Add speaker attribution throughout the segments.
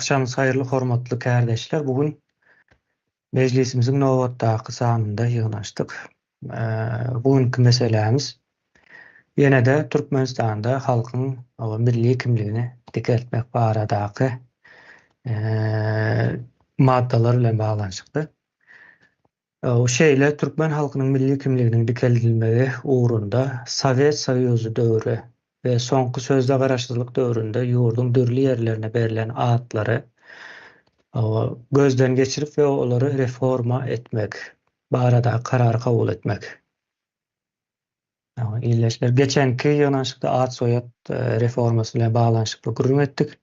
Speaker 1: Akşamınız hayırlı, hormatly kardeşler. Bugün meclisimizin nowatdaky sanynda ýygnaşdyk. Bugünkü meselemiz ýene de Türkmenistanda halkyň milli kimligini dikeltmek baradaky maddalar bilen baglanyşykdy. O şeýle Türkmen halkynyň milli kimliginiň dikeltilmegi uğrunda Sowet Soýuzy döwri we soňky sözde garaşdyrlyk döwründe ýurdun dürli ýerlerine berilen atlary gözden geçirip ve onları reforma etmek, barada karar kabul etmek. İyileşler. Geçenki ýygnaşykda at soýat reforması bilen baglanyşykly gurrun etdik.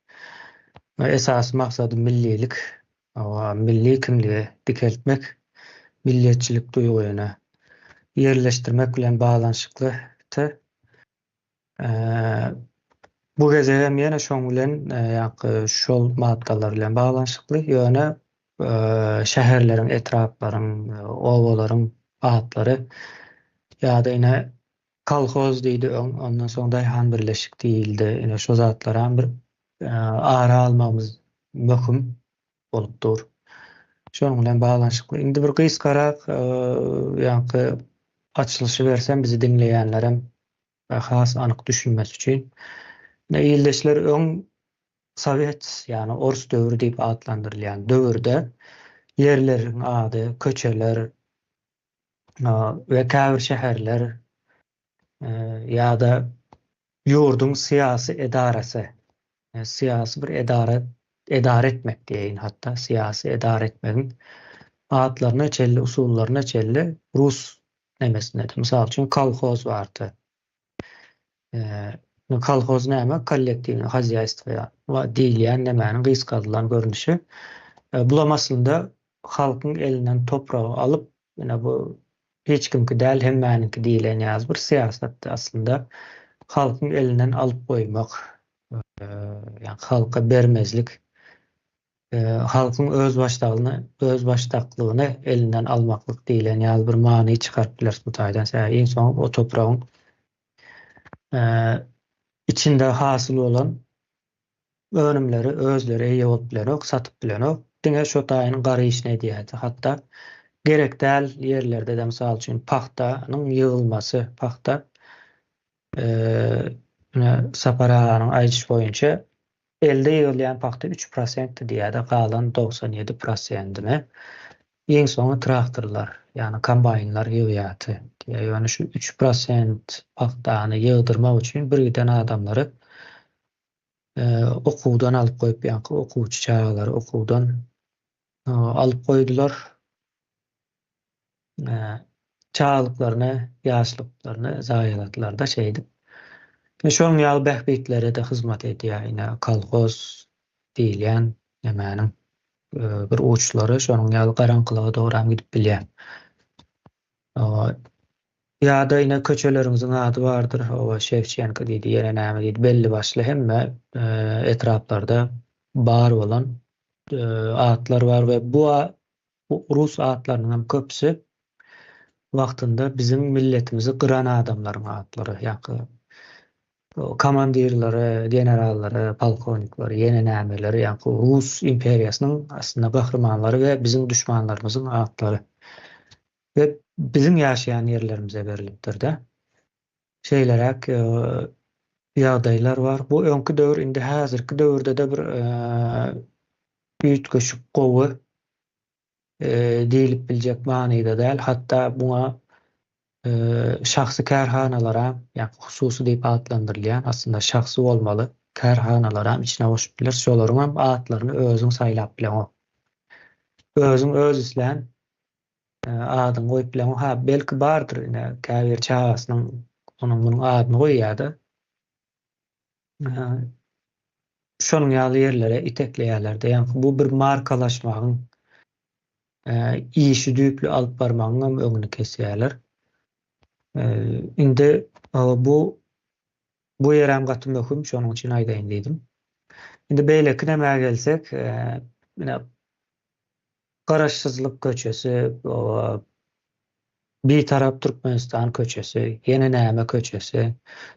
Speaker 1: Esas maksady millilik, milli kimligi dikeltmek, milliyetçilik duýgusyny ýerleşdirmek bilen baglanyşykly. Bu geze hem ýene şoň bilen şol maddalar bilen baglanyşykly ýöne şäherleriň, etraplaryň, owalaryň atlary ýa-da ine kolhoz diýdi, ondan soň daýhan birleşik diýildi. Ine şo zatlaram bir ara almamız möhüm bolupdyr. Şoň bilen baglanyşykly. Indi bir gysgarak açylşy bersem bizi dinleýänlerem has anyk düşünmesi üçin. Ýyldaşlar öň Sowet ýani Orus döwri diýip adlandyrylýan döwürde ýerleriň ady, köçeler we käbir şäherler ýa-da ýurdun syýasy edarasy, syýasy bir edare etmek diýeýin, hatda syýasy edare etmegiň atlaryna çelli, usullaryna çelli Rus nemesine. Mysal üçin kolhoz bardy. Kolhoz näme? Kollektiwni hazyýatstwa diýilýän nämäniň gysgalylan görnüşi. Bulam aslında halkyň elinden topragy alyp, ýene bu hiç kimki däl, hemmäninki diýilen ýazy bir syýasat aslında halkyň elinden alyp goýmak, ýani halka bermezlik, halkyň öz başdaklygyny elinden almaklyk diýilen ýaly bir many çykartdylar bu taýdan. Ýen soň o topragyň içinde hasyl bolan önümleri, özleri eýe bolup bilenok, satyp bilenok, diňe şo taýynyň gary işine diýýär. Hatda gerek däl ýerlerde de mysal üçin paxtanyň ýygylmasy, paxta saparanyň aýdyş boýunça elde ýygylýan paxta 3% diýär, galan 97%-ni ýen soňy traktorlar, ýani kombaynlar ýygýardy. Ýani şu 3% paxtany ýygdyrmak üçin bir giden adamlary okuwdan alyp goýup, ýani okuwçy çağlary okuwdan alyp goýdular. Çağlyklaryny, ýaşlyklaryny zaýaladylar da şeýdi. Şoň ýaly bähbetlere de hyzmat edýär. Ine kolhoz diýilýän nämäniň bir uçlary şonuň ýaly garaňkylyga dogram gidip bilýär. Ýa-da ine köçeleriňiziň ady bardyr. Şevçenko diýdi, ýene näme diýdi, belli başly hemme etraplarda bar bolan atlar bar we bu Rus atlarynyň hem köpüsi wagtynda bizim milletimizi gyran adamlaryň atlary, ýa-da komandirleri, generallary, polkovniklary, ýene nämeleri, ýa-da Rus imperiýasynyň aslında gahrymanlary we bizim düşmanlarymyzyň atlary. Ve bizim ýaşaýan ýerlerimize berilipdir de. Şeýlerek ýagdaýlar bar. Bu öňkü döwür, indi häzirki döwürde de bir üýtgeçik gowy diýilip biljek manyda däl. Hatda buňa şahsy kärhanalara, ýa-ni hususy diýip adlandyrylýan, aslında şahsy bolmaly kärhanalara içine goşup biler. Şolaryň hem atlaryny özüň saýlap bilen o. Özüň öz islen adyny goýup bilen, belki bardyr, käbir çağasynyň onuň bunyň adyny goýýardy. Şonuň ýaly ýerlere itekleýärler. Ýani bu bir markalaşmagyň, işi düýpli alyp barmagyň öňüni kesýärler. Indi bu ýerem gaty möhüm, şonuň üçin aýdaýyn diýdim. Indi beýleki näme gelsek, garaşsyzlyk köçesi, bir tarap Türkmenistan köçesi, ýene näme köçesi,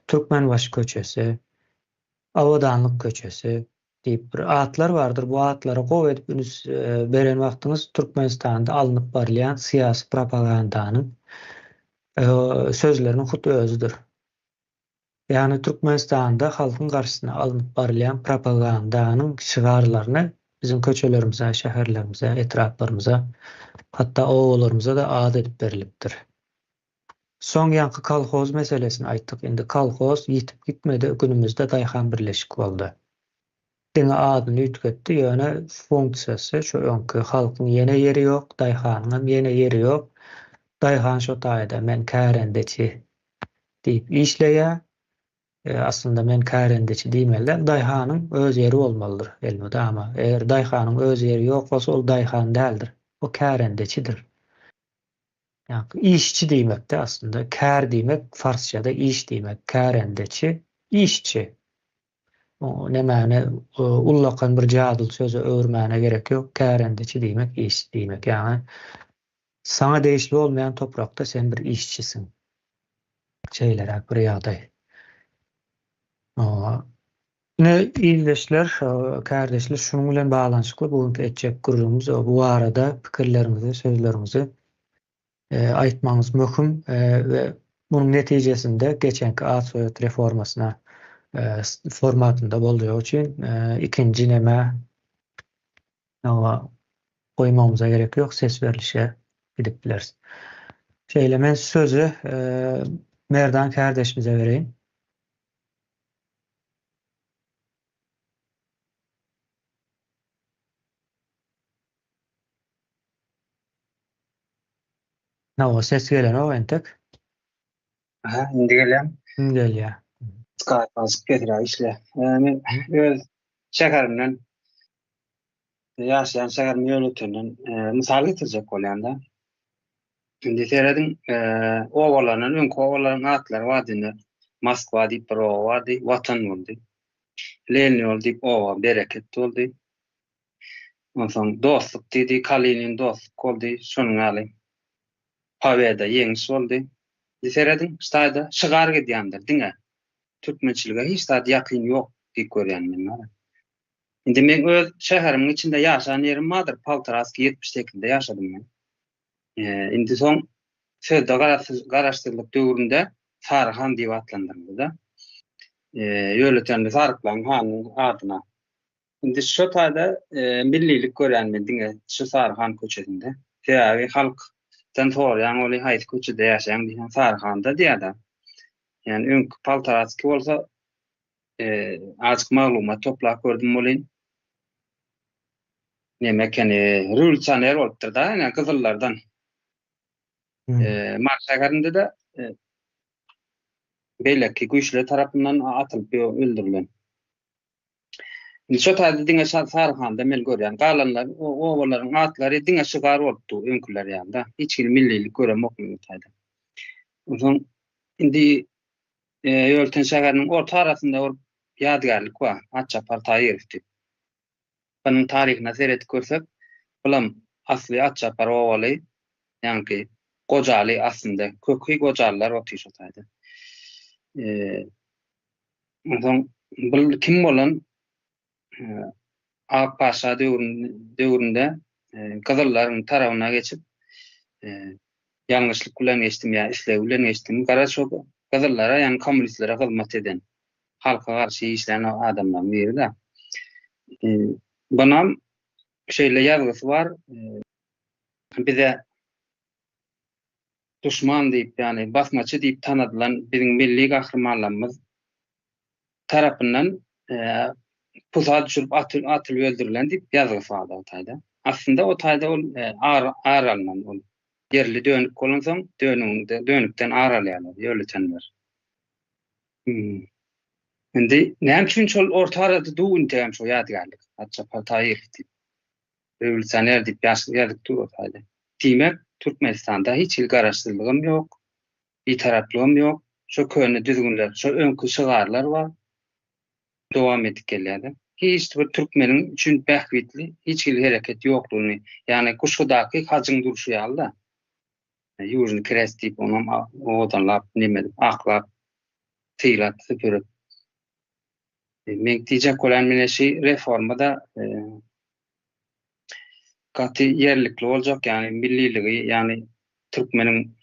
Speaker 1: Türkmenbaşy köçesi, awadanlyk köçesi, diýip bir atlar vardır. Bu atlara gowy edip üns beren wagtyňyz Türkmenistanda alınıp barylýan syýasy propagandanyň sözleriniň hut özüdür. Ýani Türkmenistanda halkyň garşysyna alınıp barylýan propagandanyň şygarlaryny bizim köçelerimize, şäherlerimize, etraplarymyza, hatda owalarymyza da ad edip berilipdir. Soň ýanky kolhoz meselesini aýtdyk. Endi kolhoz ýitip gitmedi, günümizde daýhan birleşik boldy. Diňe adyny ýitgetdi, ýöne funksiýasy şu öňkü halkyň ýene ýeri ýok, daýhanyň ýene ýeri ýok. Daýhan şo taýda men kärendeçi diýip işleýär. Aslında men kärendeçi diýmeli, daýhanyň öz ýeri bolmalydyr elbede, ama eger daýhanyň öz ýeri ýok bolsa ol daýhan däldir. O kärendeçidir. Yani işçi diýmekde aslında kär diýmek farsçada iş diýmek, kärendeçi işçi. O nämäne ullakan bir jadyl sözü öwürmäne gerek ýok. Kärendeçi diýmek iş diýmek. Yani sana değişli olmayan toprakta sen bir işçisin. Şeyler bir ýagdaý. Ne iyleşler, kardeşler, şunun bilen bağlanşykly bugünkü etjek gurulumuz bu arada pikirlerimizi, sözlerimizi aýtmaňyz möhüm ve bunun netijesinde geçenki ad soýat reformasyna formatynda bolýar üçin ikinji näme goýmamyza gerek ýok, ses berilişe gidip bileriz. Şeýle men sözü Merdan kardeşimize vereyim. Ses gelen o entek.
Speaker 2: Indi gelýär.
Speaker 1: Gelýär.
Speaker 2: Skype asyp getirä işle. Men öz şäherimden ýaşaýan şäherimi ýönetenden mysal getirjek bolýanda. Indi serediň owalaryň öňkü owalaryň atlary wadyny Moskwa diýip bir owa wady, Watan boldy. Lenin boldy, owa Bereket boldy. Onsoň dostluk diýdi, Kalinin dostluk boldy, şonuň aly. Paweda ýeňiş boldy. Serediň staýda şygar gedýändir diňe. Türkmençilige hiç da ýakyn ýok diýip görýändim. Indi men öz şäherimiň içinde ýaşaýan ýerim bardyr. Paltaraski 70-de ýaşadym men. Indi soň sözde garaşdyrlyk döwründe Sarıhan diýip atlandyryldy da. Ýöletende Sarıklan hanyň adyna. Indi şu taýda millilik görýänmen diňe şu Sarıhan köçesinde. Täze halkdan sorýan oly haýsy köçede ýaşaýan diýen Sarıhanda diýýär. Yani öňkü Paltaraski bolsa azık maglumat toplap gördüm bolyn. Nemekeni rewolutsioner bolupdyr da, yani Kızıllardan. Marşagarynda da beýleki güýçler tarapyndan atylyp öldürilen. Şu taýda diňe Sarıhanda men görýän galanlar, owalaryň atlary diňe şygar bolupdy öňküler ýa-da. Hiç millilik göremok bu taýda. Onuň indi ýölten şäheriniň orta arasynda bir ýadgarlyk bar. Atçapar Taýyrov diýip. Bunyň taryhyna seredip görsek, bulam asly Atçapar owaly, ýani Gojaly aslında kökü Gojalylar otyş otaýdy. Onuň bu kim bolan Akpaşa döwründe Kızıllaryň tarabyna geçip ýalňyşlyk bilen geçdim ýa isleg bilen geçdim. Garaşok Kızıllara, ýani kommunistlere hyzmat eden, halka garşy işleyen adamlar biri de. Bunam şeýle ýazgysy bar. Bize düşman diýip, ýani basmaçy diýip tanadylan biziň milli gahrmanlarymyz tarapyndan pusat düşürüp atylyp öldürilen diýip ýazgysy bar o taýda. Aslında o taýda ol aralan ol. Yerli dönük bolansoň dönükden aralýarlar, ýöletenler. Indi näme üçin şol orta arada duýuntam şo ýadgarlyk. Atçapar Taýyrov diýip rewolutsioner diýip ýaşaýardyk o taýda. Diýmek Türkmenistanda hiç il garaşdyrlygym ýok, ýitaraplygym ýok. Şo köni düzgünler, şo öňkü şygarlar bar. Dowam edip gelýär. Hiç bir Türkmeniň üçin bähwitli hiç il hereket ýoklugyny, ýani kuşgudaky haçyň duruşy ýaly. Ýužny kres diýip onam odanlap, neme dip, aklap, tyýlap, süpürüp. Men diyecek olan meneşi reformada gaty yerlikli boljak, yani milliligi, yani Türkmenin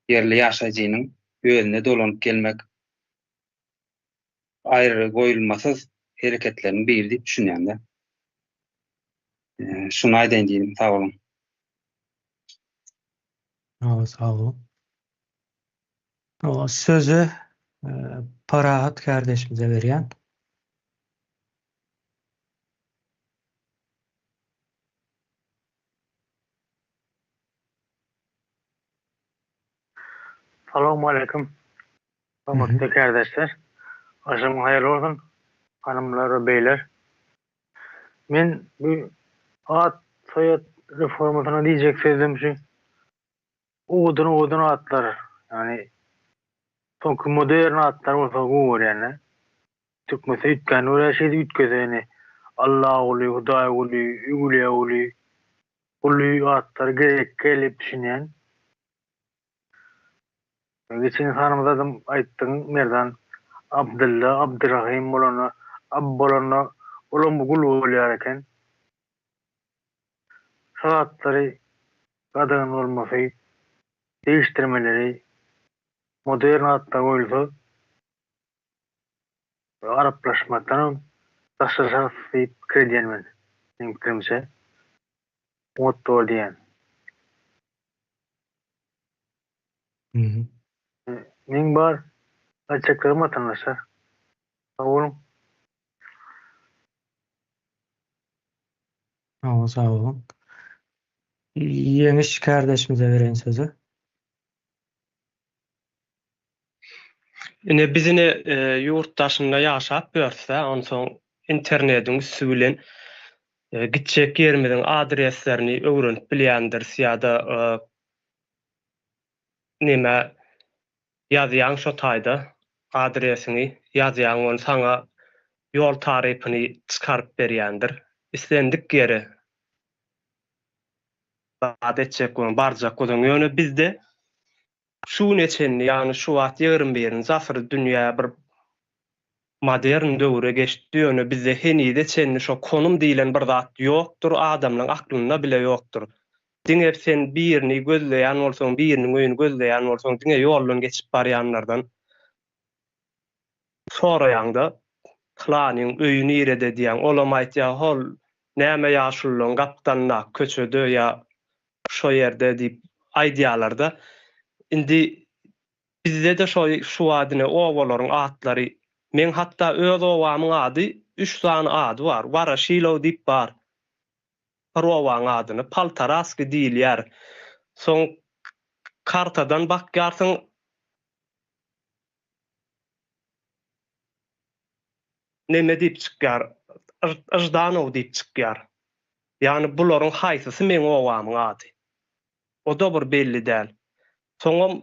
Speaker 2: yerli ýaşaýjynyň özüne dolanyp gelmek aýry goýulmasaz hereketleriň biri diýip düşünýän-de. Şunu aýdaýyn diýdim, sag bolun.
Speaker 1: Sağ olun. O sözü Parahat kardeşimize veriyen.
Speaker 3: Assalamu alaikum. Hormatly kardeşler. Aşam hayırlı olsun. Hanımlar ve beyler. Men bu at soyat reformasına diyecek sözüm şu. Oğudun atlar. Yani sonki modern atlar olsa uğur yani. Türkmese ütken öyle şeydi ütkese yani. Allah ulu, Huday ulu, Ügüliye ulu. Ulu atlar gerek gelip düşünen. Geçen hanımız adam ayttın merdan Abdullah, Abdurrahim bolana, Abbolana olam bu gulu olarken saatları kadın olması değiştirmeleri modern hatta koyulsa Araplaşmaktan taşlaşan krediyen ben. Benim fikrimce. Mutlu diyen. Min var açıklarım vatandaşlar. Sağ olun.
Speaker 1: Sağ olun. Yemiş kardeşimize veren sözü.
Speaker 4: Ine bizini yurttaşynda ýaşap görse, ondan soň internetiň üstünden gitjek ýerimiziň adreslerini öwrenip bilýändir ýa-da näme ýazýan şo taýda adresini ýazýan, onu saňa ýol tarypyny çykaryp berýändir. İstendik ýere bad etjek bolun, barjak bolun. Ýöne bizde şu neçenli, yani şu wagt 21-nji asyr dünýä bir modern döwre geçdi. Ýöne bizde henide çenli şo konum diýilen bir zat ýokdur, adamlaryň aklynda bile ýokdur. Diňe sen birini gözleýän bolsaň, biriniň öýüni gözleýän bolsaň, diňe ýoldan geçip barýanlardan soraýanda klanyň öýüni ýerde diýen, olam aýtýar, hol näme ýaşulyň gapdanna köçede ýa şo ýerde diýip aýdýarlarda. Indi bizde de şu adyny owalaryň atlary, men hatta öz owamyň ady 3 sany ady bar. Waraşylow diýip bar. Bir owaň adyny Paltaraski diýilýär. Soň kartadan bakýarsyň, näme diýip çykýar? Иждanow diýip çykýar. Ýani bularyň haýsysy men owamyň ady. O da bir belli däl. Soňam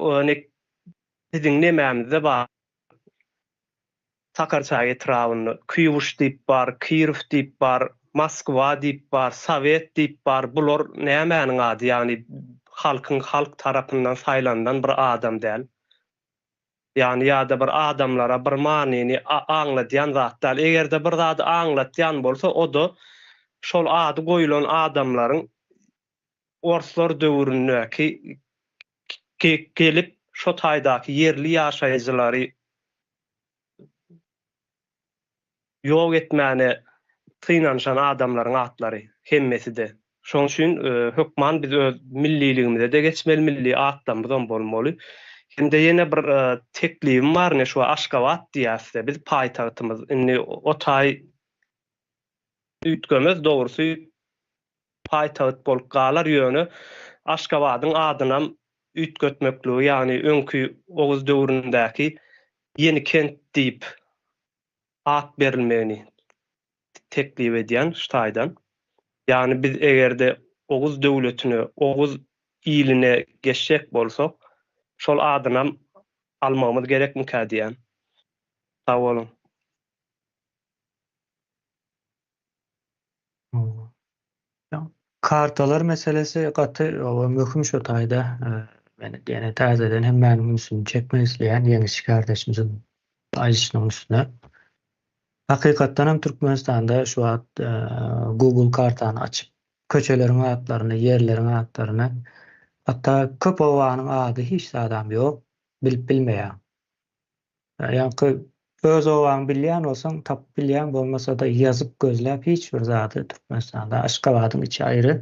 Speaker 4: sizin nämämizde bar? Sakarçağa etrawyny Kyýuş diýip bar, Kirov diýip bar, Moskwa diýip bar, Sowet diýip bar. Bular nämäniň ady? Ýani halk tarapyndan saýlandan bir adam däl. Ýani ýa-da bir adamlara bir manyny aňlatýan zat däl. Egerde bir zady aňlatýan bolsa, o da şol ady goýulan adamlaryň Orslar döwründäki gelip şo taýdaky yerli ýaşaýjylary ýok etmäne tynanşan adamlaryň atlary hemmesi de. Şoň üçin hökman biz öz milliligimizde de geçmeli, milli atlamyzdan bolmaly. Şimdi ýene bir teklifim bar, ne şu Aşgabat diýäse, biz paýtagtymyz, indi o taý ütgömez, dogrusy paýtagat bolup galar ýöne Aşgabatyň adynam ütgötmekligi, ýani öňkü Oğuz döwründäki Ýeni kent diýip at berilmegini teklif edýän şu taýdan. Ýani biz egerde Oğuz döwletini, Oğuz iline geçecek bolsak, şol adynam almamyz gerekmi diýän. Sag bolun.
Speaker 1: Kartalar meselesi gaty möhüm şu taýda. Meni ýene täzeden hem mänim üstüne çekmek isleýän Yemiş kardeşimizin aýdyşynyň üstüne. Hakykatdan hem Türkmenistanda şu an Google kartany açyp köçelerin atlaryny, yerlerin atlaryny, hatta köp owanyň ady hiç adam ýok, bilip bilmeýär. Ýa-ni öz owaňy bilýän bolsaň, tap bilýän bolmasa da ýazyp gözläp hiç bir zady Türkmenistanda Aşgabatyň içi aýry.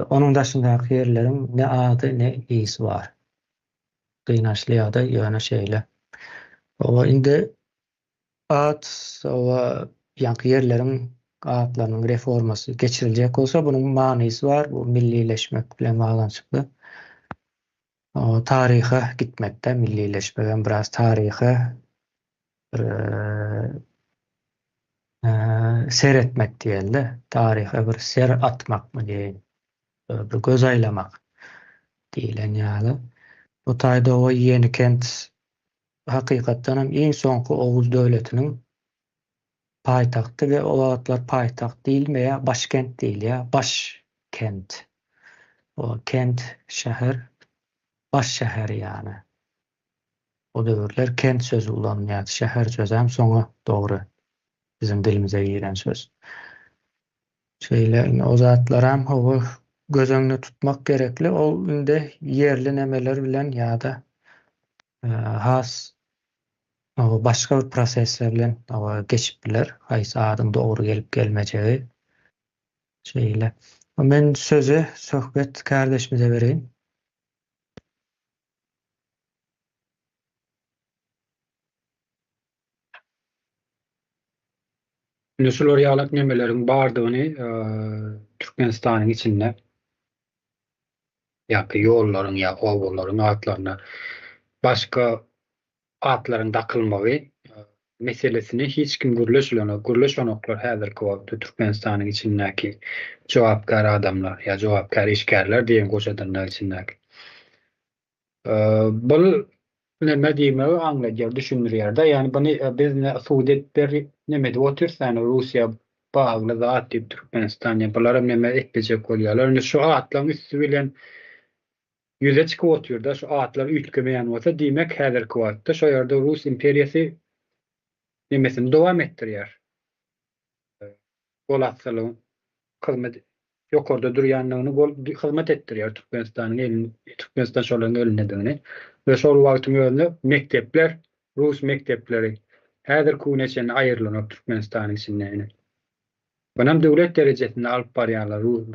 Speaker 1: Onuň daşyndaky yerleriň ne ady ne isi bar. Gynançly-ýa-da ýöne şeýle. O indi at ýa-ni yerleriň atlarynyň reformasy geçiriljek bolsa bunyň manysy bar. Bu millileşmek bilen baglanyşykly. O taryha gitmekde, millileşmeden biraz taryha seyretmek diýeli. Taryha bir ser atmak mı diýeň. Bir göz aýlamak diýilen ýaly. Bu taýda o ýeni kent hakykatdan hem iň soňky Oğuz döwletiniň paýtagty we o wagtlar paýtagt diýilmeýär, başkent diýilýär, başkent. O kent, şäher, baş şäher ýani. O döwürler kent sözü ulanýar. Şäher sözü hem soňa dogry bizim dilimize giren söz. Şeýle o zatlar hem o göz öňüne tutmak gerekli. Ol indi yerli nemeler bilen ýa-da has başga bir prosesler bilen geçip biler. Haýsy adyň dogry gelip gelmejegi. Şeýle. Men sözü söhbet kardeşimize bereyim.
Speaker 5: Nüsul ýalyk nemelerin bardygyny Türkmenistanyň içinde ýa-ki ýollaryň ýa owgallaryň atlaryna başga atlaryň dakylmagy meselesini hiç kim gürleşlenoklar häzirki wagtda Türkmenistanyň içindäki jogapkar adamlar ýa jogapkar işgärler diýen goşadanlar içindäki. Bu neme diýmegi aňlaýar, düşündirýär-de. Ýani buny biz Suudetler neme diýip otursan, Russiýa bagly zat diýip Türkmenistanyň bular neme etjek bolýarlar. Şu atlaryň üstü bilen yüze çıkyp oturýar-da, şu atlar ütkemeýän bolsa, diýmek häzirki wagtda şu ýerde Rus imperiýasy nemesini dowam etdirýär. Polatsalyň hyzmat ýokarda durýanlygyny hyzmat etdirýär Türkmenistanyň elini, Türkmenistan şolaryň elindedigini. Ve şol wagtyň özünde mektepler, Rus mektepleri häzir kuneçen aýrylanok Türkmenistanyň içinden. Bunam döwlet derejesinde alyp barýarlar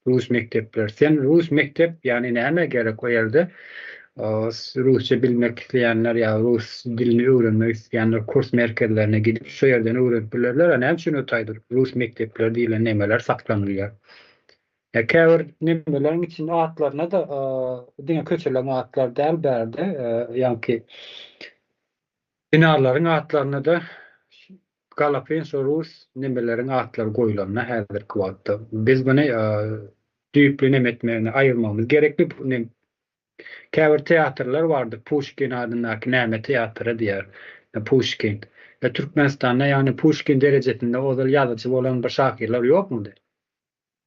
Speaker 5: Rus mektepler. Sen Rus mektep ýani näme gerek o ýerde? Rusça bilmek isleýänler ýa Rus dilini öwrenmek isleýänler kurs merkezlerine gidip şu ýerden öwrenip bilirler. Näme üçin ötaýdyr? Rus mektepleri diýilen nemeler saklanylýar. Käbir nemelerin içinde atlaryna da diňe köçelen atlar däl bärde, ýa-ki binalaryn atlaryna da galapen Rus nemelerin atlary goýulanna häzirki wagtda. Biz buny düýpli nemetmegine aýyrmamyz gerekli. Käbir teatrlar bardy. Pushkin adyndaky näme teatry diýer. Pushkin. Türkmenistanda ýani Pushkin derejesinde ozal ýazyjy bolan bir şahyrlar ýokmudy?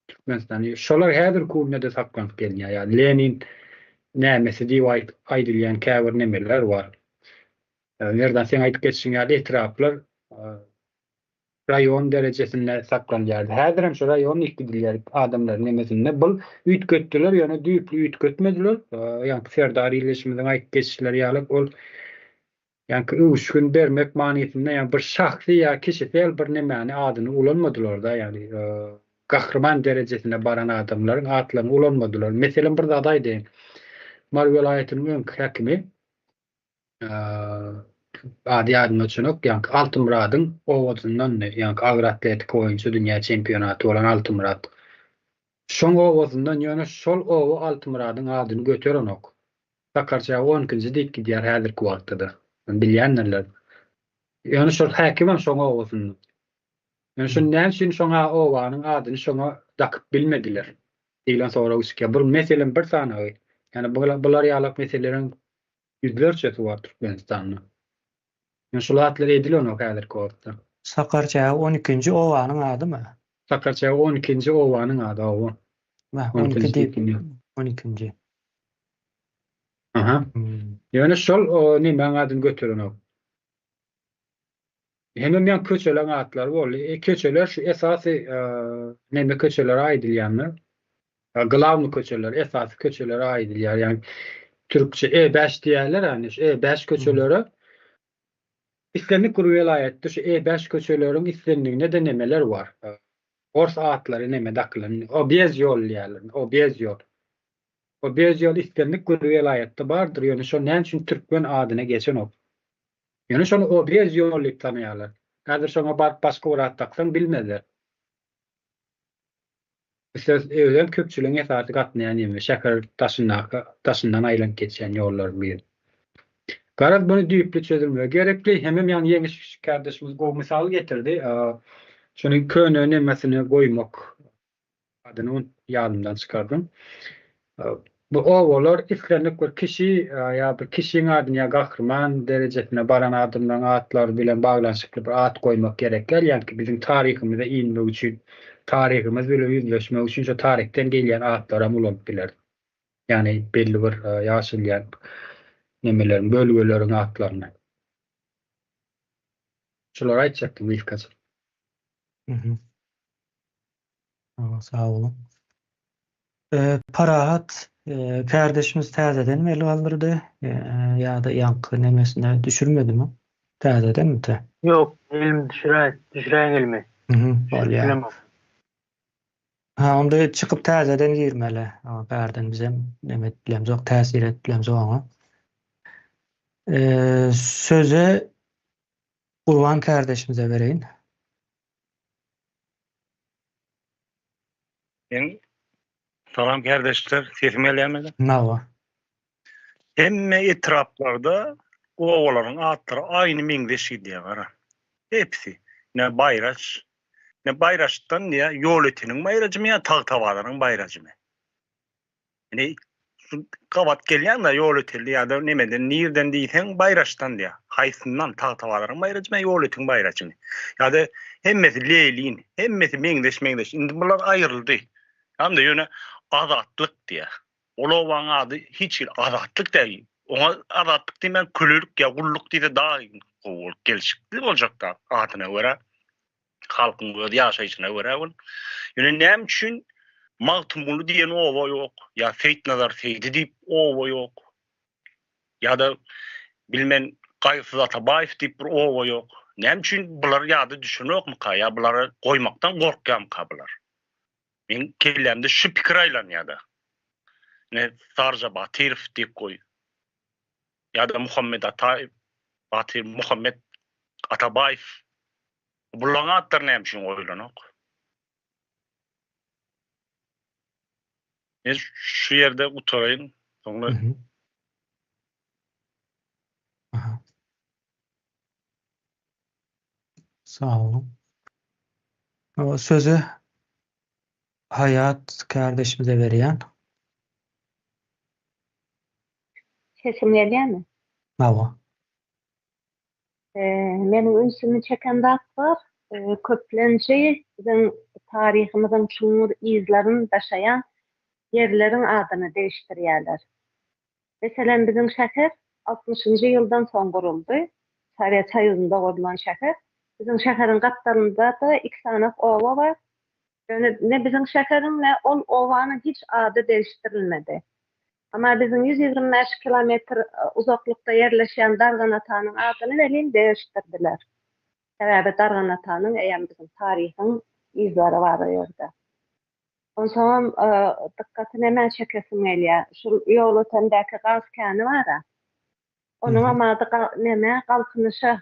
Speaker 5: Türkmenistany şolar häzir kuňda saklanyp gelýär. Ýa Lenin nämesi diýip aýdylýan käbir nemeler bar. Nerden sen aýdyp geçiň ýaly etraplar rayon derejesinde saklanýar. Häzir hem şu rayon ikidilýär adamlar nemesinde bul ütkötdiler, ýani düýpli ütkötmediler. Ýa-ni serdar ileşmeden aýdyp geçişler ýaly ol ýa-ni öwüşgün bermek manysynda ýa bir şahsy ýa kişisel bir nemeni adyny ulanmadylar-da, ýani gahrman derejesine baran adamlaryň atlaryny ulanmadylar. Meselen bir zat aýdy. Mar welaýatynyň öňki häkimi adi adyny çynok, ýa Altymurad'yň owazyndan, ýa agratletik oýunçy dünýä çempionaty bolan Altymurad. Şoň owazyndan ýöne şol owa Altymurad'yň adyny göterenok. Sakarça 12-nji diýip gidýär häzirki wagtda. Bilýänler. Ýöne şol häkim hem şoň owazyndan. Ýöne şu näme üçin şoňa owanyň adyny şoňa dakyp bilmediler. Diýilen sonra uçka bir meselen bir sanagy. Ýani bular ýalyk meselelerin yüzlerçesi bar Türkmenistanyň. Ýöne şol atlar edilenok häzirki wagtda.
Speaker 1: Sakarça 12-nji owanyň adymy?
Speaker 5: Sakarça 12-nji owanyň ady o.
Speaker 1: 12-nji.
Speaker 5: Aha. Ýöne şol näme adyny göterenok. Hemen yan köçelen atlar bolly. Köçeler şu esasy näme köçelere aýdylýanlar. Glavny köçeler, esasy köçelere aýdylýar. Yani Türkçe E5 diýerler, hani şu E5 köçeleri İslendik bir vilayetde şu E5 köçelerin islendigine de nemeler var. Ors atları neme daklan. O bez yol diýerler. O bez yol. O bez yol islendik bir vilayetde bardyr. Ýöne şo näme üçin Türkmen adyna geçen ok. Ýöne şonu o bez yol diýip tanýarlar. Häzir şoňa baryp başga bir at taksaň bilmezler. Söz öýlen köpçüliň esasy gatnaýan ýeme şäher taşyndan aýlanyp geçen ýollar bir. Garaz bunu düýüpli çözülmüyor. Gerekli hemem yani yemiş kardeşimiz go misal getirdi. Şunu köne nemesine goýmak adyny on ýadymdan çykardım. Bu owalar islendik bir kişi ya bir kişiň adyna gahrman derejesine baran adamdan atlar bilen baglanşykly bir at goýmak gerekler. Yani bizim tarihimize inmek üçin tarihimiz bilen yüzleşmek üçin şu tarihten gelýän atlara mulant biler. Yani belli bir ýaşylýan nemelerin bölgelerin atlaryny. Şular aýtjakdym ilk
Speaker 1: Sağ olun. Parahat kardeşimiz täzeden mi el aldırdı ya da yankı nemesine düşürmedi mi? Täzeden mi te?
Speaker 3: Yok, elim düşüren elimi.
Speaker 1: Bol ya.
Speaker 3: Bilemem.
Speaker 1: Ha, onda çıkıp täzeden girmeli. Ama berden bize nemet bilem zok, täsir et bilem zok ama. Söze Urvan kardeşimize vereyim.
Speaker 6: Salam kardeşler, sesim gelýärmi?
Speaker 1: Nava.
Speaker 6: Emme etraplarda owaların atları aynı meňdeşi diýär. Hepsi. Ne bayraç, ne bayraçtan ya yol öteniň bayrajymy ya tag-tawalaryň bayrajymy. Yani şu gabat gelýän da yol öteli ya da nemeden nirden diýsen bayraçtan diýär. Haýsyndan tag-tawalaryň bayrajymy yol öteniň bayrajymy. Ya da hemmesi leýlin, hemmesi meňdeş. Indi bular aýryldy. Hem de ýöne azatlyk diýär. Olawaň ady hiç azatlyk diýil. Oňa azatlyk diýmän külülük ya gulluk diýse daha gelişikli boljak da adyna görä. Halkyň bu ýaşaýyşyna görä bol. Ýöne näme üçin Magtumulu diýen owa ýok, ya Seyitnazar Seydi diýip owa ýok. Ya da bilmem Gaýsy Atabaýew diýip bir owa ýok. Näme üçin bular ýady düşünokmy ka, ya bulary goýmakdan gorkýan ka bular. Men kellemde şu pikir aýlanýardy. Ne Sarja Batyr diýip goý. Ya da Muhammed Ataýew, Muhammed Atabaýew. Bularň atlaryny näme üçin goýulanok? Men şu ýerde utaraýyn. Soňra
Speaker 1: Sağ olun. O sözü Hayat kardeşimize verýän.
Speaker 7: Sesim gelýärmi?
Speaker 1: Nava.
Speaker 7: Meniň ünsümi çeken zat var. Köplençe bizim tarihimizin şuňur izlerini daşayan yerlerin adyny değiştirýärler. Mesela bizim şäher 60-njy ýyldan soň guruldy. Saryat Çayırında gurulan şäher. Bizim şäheriň gatlarynda da iki tane owa var. Ne bizim şäheriň ne ol owanyň hiç ady değiştirilmedi. Ama bizim 125 kilometr uzaklykda yerleşen Dargan Atanyň adyny welin değiştirdiler. Sebäbi Dargan Atanyň eýem bizim tarihiň izleri bar ýerde. Ondan dikkatyny näme çekesim gelýär. Şu ýol ötendäki gaz kany bar-a. Onuň amady näme galkynysy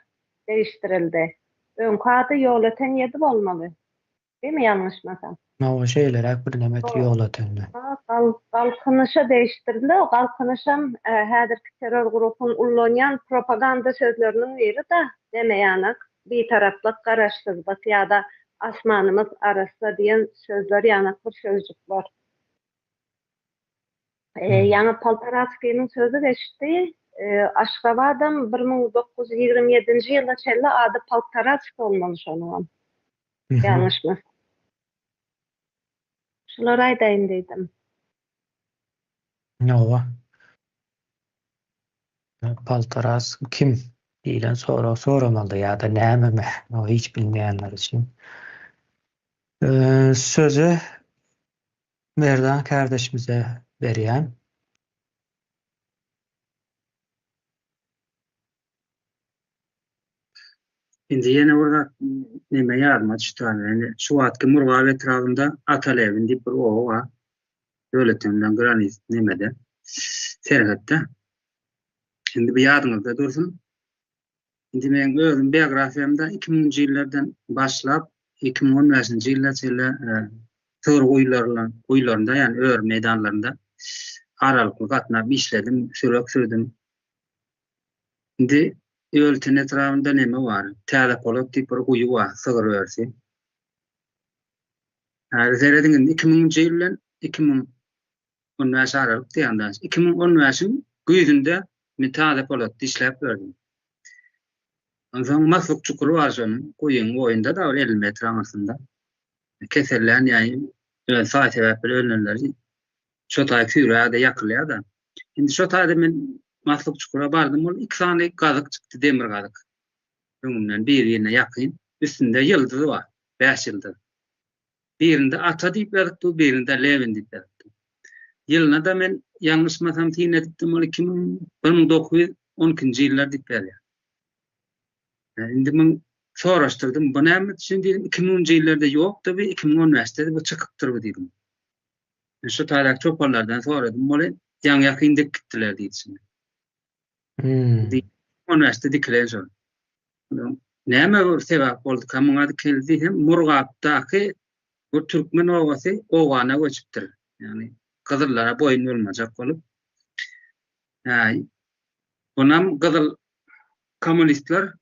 Speaker 7: değiştirildi. Öňkü ady ýol öten ýedi bolmaly. Diými ýalňyşmasam?
Speaker 1: Nava şeyler bir nemet ýol ötenli.
Speaker 7: Galkynysy değiştirildi. O galkynysym häzirki terör grupunyň ullanýan propaganda sözleriniň biri de demeýanak bir taraplyk garaşsyzlyk ýa-da asmanymyz arasynda diýen sözler ýanak bir sözcük bar. Ýa-ni Poltaraskiň sözü geçdi. Aşgabatdan 1927-nji ýylda çelle ady Poltarask bolmaly şonuň. Ýalňyşmy? Şular aýdaýyn diýdim.
Speaker 1: Nova. Paltaras kim? diýilen soramaldy ýa-da näme o hiç bilmeýänler üçin. Sözü Merdan kardeşimize berýän.
Speaker 2: Indi ýene orada näme ýadyma düşdi. Yani şu wagtky Murgaw etrafynda Atalewin diýip bir owa bar. Döwletemden granit nemede. Serhatda. Şimdi bir ýadymyzda dursun. Indi men özüm biografiýamda 2000-nji ýyllardan başlap 2015-nji ýyllarça tör goýlarynda ýani ör meydanlarynda aralykly gatnap işledim, sürdüm. Indi Ölten etrafında neme var? Täze Polat diýip bir goýy bar, sygyr bersi. Seredin 2000-nji ýyl bilen 2010 aralyk diýende 2010-nyň güýünde men Täze Polat işläp berdim. Ondan masluk çukuru var şonun. Goýun boýunda da 50 metr arasında. Keserler ýani saat sebäp ölenleri şo taýy küýrä-de ýakylýar da. Indi şo taýda men masluk çukura bardym, ol 2 sany gazyk çykdy, demir gazyk. Öňümden bir ýerine ýakyn, üstünde ýyldyzy bar, 5 ýyldyz. Birinde Ata diýip beripdi, birinde Lewin diýip beripdi. Ýylyna da men ýalňyşmasam tiýin etdim, ol 1912-nji ýyllar diýip berýär. Indi men soraşdyrdım, bu näme üçin diýdim, 2000-nji ýyllarda ýokdy, 2015-de bu çykypdyr bu diýdim. Şu taýlak çoparlardan soradym, ol ýaňy ýakyndyk gitdiler diýdi. Üniversite dikilen şol. Näme bir sebäp boldy? Kamyňa keldi hem Murgapdaky bu türkmen ogasy Ogana göçüpdir. Yani Kızıllara boyun bolmajak bolup. Bunam Kızıl komünistler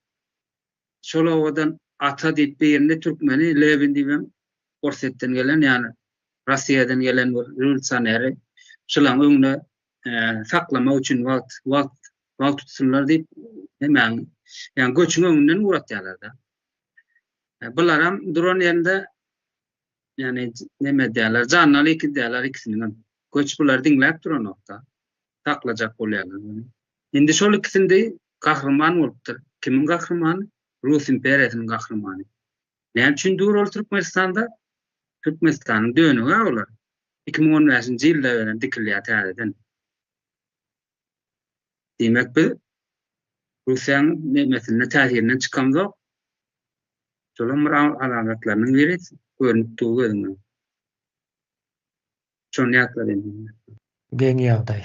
Speaker 2: şol ogadan Ata diýip beýende türkmeni Lewin diýip Orsetden gelen yani Russiýadan gelen bir revolutsioner şolaň öňüne saklama üçin wagt tutsunlar diýip hemen yani göçüň öňünden uratýarlar da. Bularam duran ýerinde yani näme diýerler, jannaly iki diýerler ikisini. Göç bular diňläp duran nokta. Taklajak bolýarlar. Indi şol ikisinde gahrman bolupdyr. Kimin gahrmany? Rus imperiýasynyň gahrmany. Näme üçin dur ol Türkmenistanda? Türkmenistanyň dönügi olar. 2015-nji ýylda beren dikilýär täzeden. Demek bu Rusya'nın mesela täsirinden çykan zok. Şolam alamatlaryny biri görünüp durýar. Şonu ýatlap edim.
Speaker 1: Geň ýagdaý.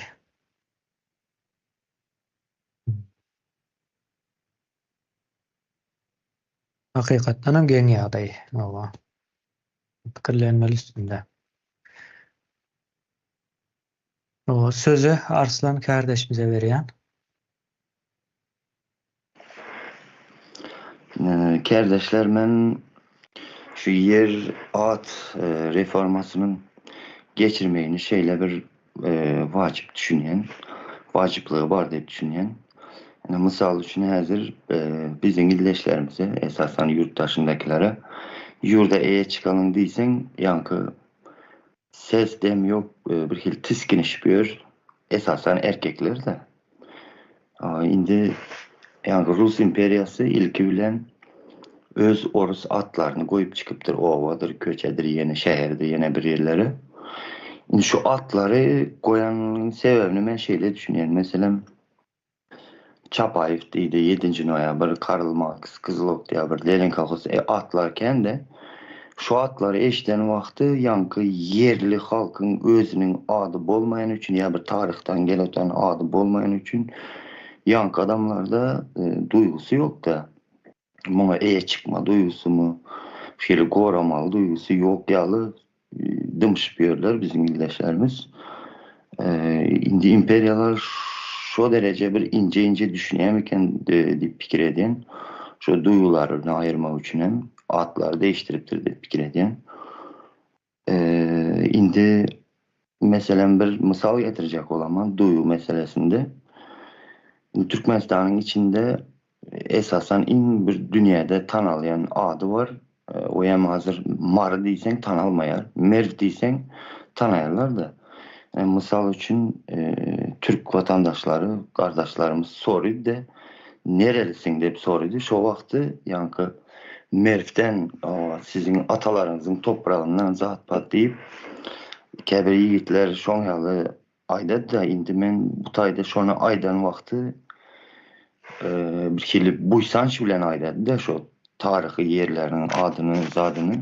Speaker 1: Hakykatdan hem geň ýagdaý. Owa. Pikirlenmeli üstünde. O sözü Arslan kardeşimize berýän.
Speaker 8: Kardeşler, men şu yer at reformasının geçirmeyini şeyle bir vacip düşünýän, vaciplığı var diye düşünýän. Yani misal üçün hazır bizim ildeşlerimize, esasen yurt dışındakilere yurda çıkalım diýsen, yankı ses dem yok, bir hil tiskiniş bir esasen erkekler de. Indi yani Rus imperiyası ilki bilen öz orus atlarını koyup çıkıptır, ovadır, köçedir, yeni şehirdir, yeni bir yerlere. Indi şu atları koyanın sebebini men şeyle düşünýän. Mesela Çapayev diýdi 7-nji noýabr, Karl Marx, Kızılok diýip bir Lenin kolxozy atlarken de şu atları eşiten wagty yankı yerli halkın özünün ady bolmayan üçün ya bir tarihten geleten ady bolmayan üçün yankı adamlarda duygusu yok da. Buna çıkma duygusu mu, şöyle goramal duygusu yok yalı dımşıpıyorlar bizim ildeşlerimiz. Indi imperiyalar şu derece bir ince düşünýärmiken diýip pikir edýän. Şu duygularını ayırmak üçün hem atlar değiştiripdir diýip pikir edýän. Indi meselen bir misal getirecek olamam duyu meselesinde. Türkmenistan'ın içinde esasen in bir dünyada tanalyan adı var. O hem hazır Mar diýsen tanalmayar, Merv diýsen tanayarlar da. Misal üçün Türk vatandaşları, kardeşlerimiz sorup da nerelisin dep soruyordu. Şo wagty yankı Merf'ten sizin atalarınızın toprağından zat pat deyip käbir ýigitler şoň ýaly aýdady da indi men bu taýda şonu aýdan wagty bir kilip buýsanç bilen aýdady da şo taryhy ýerleriň adyny, zadyny.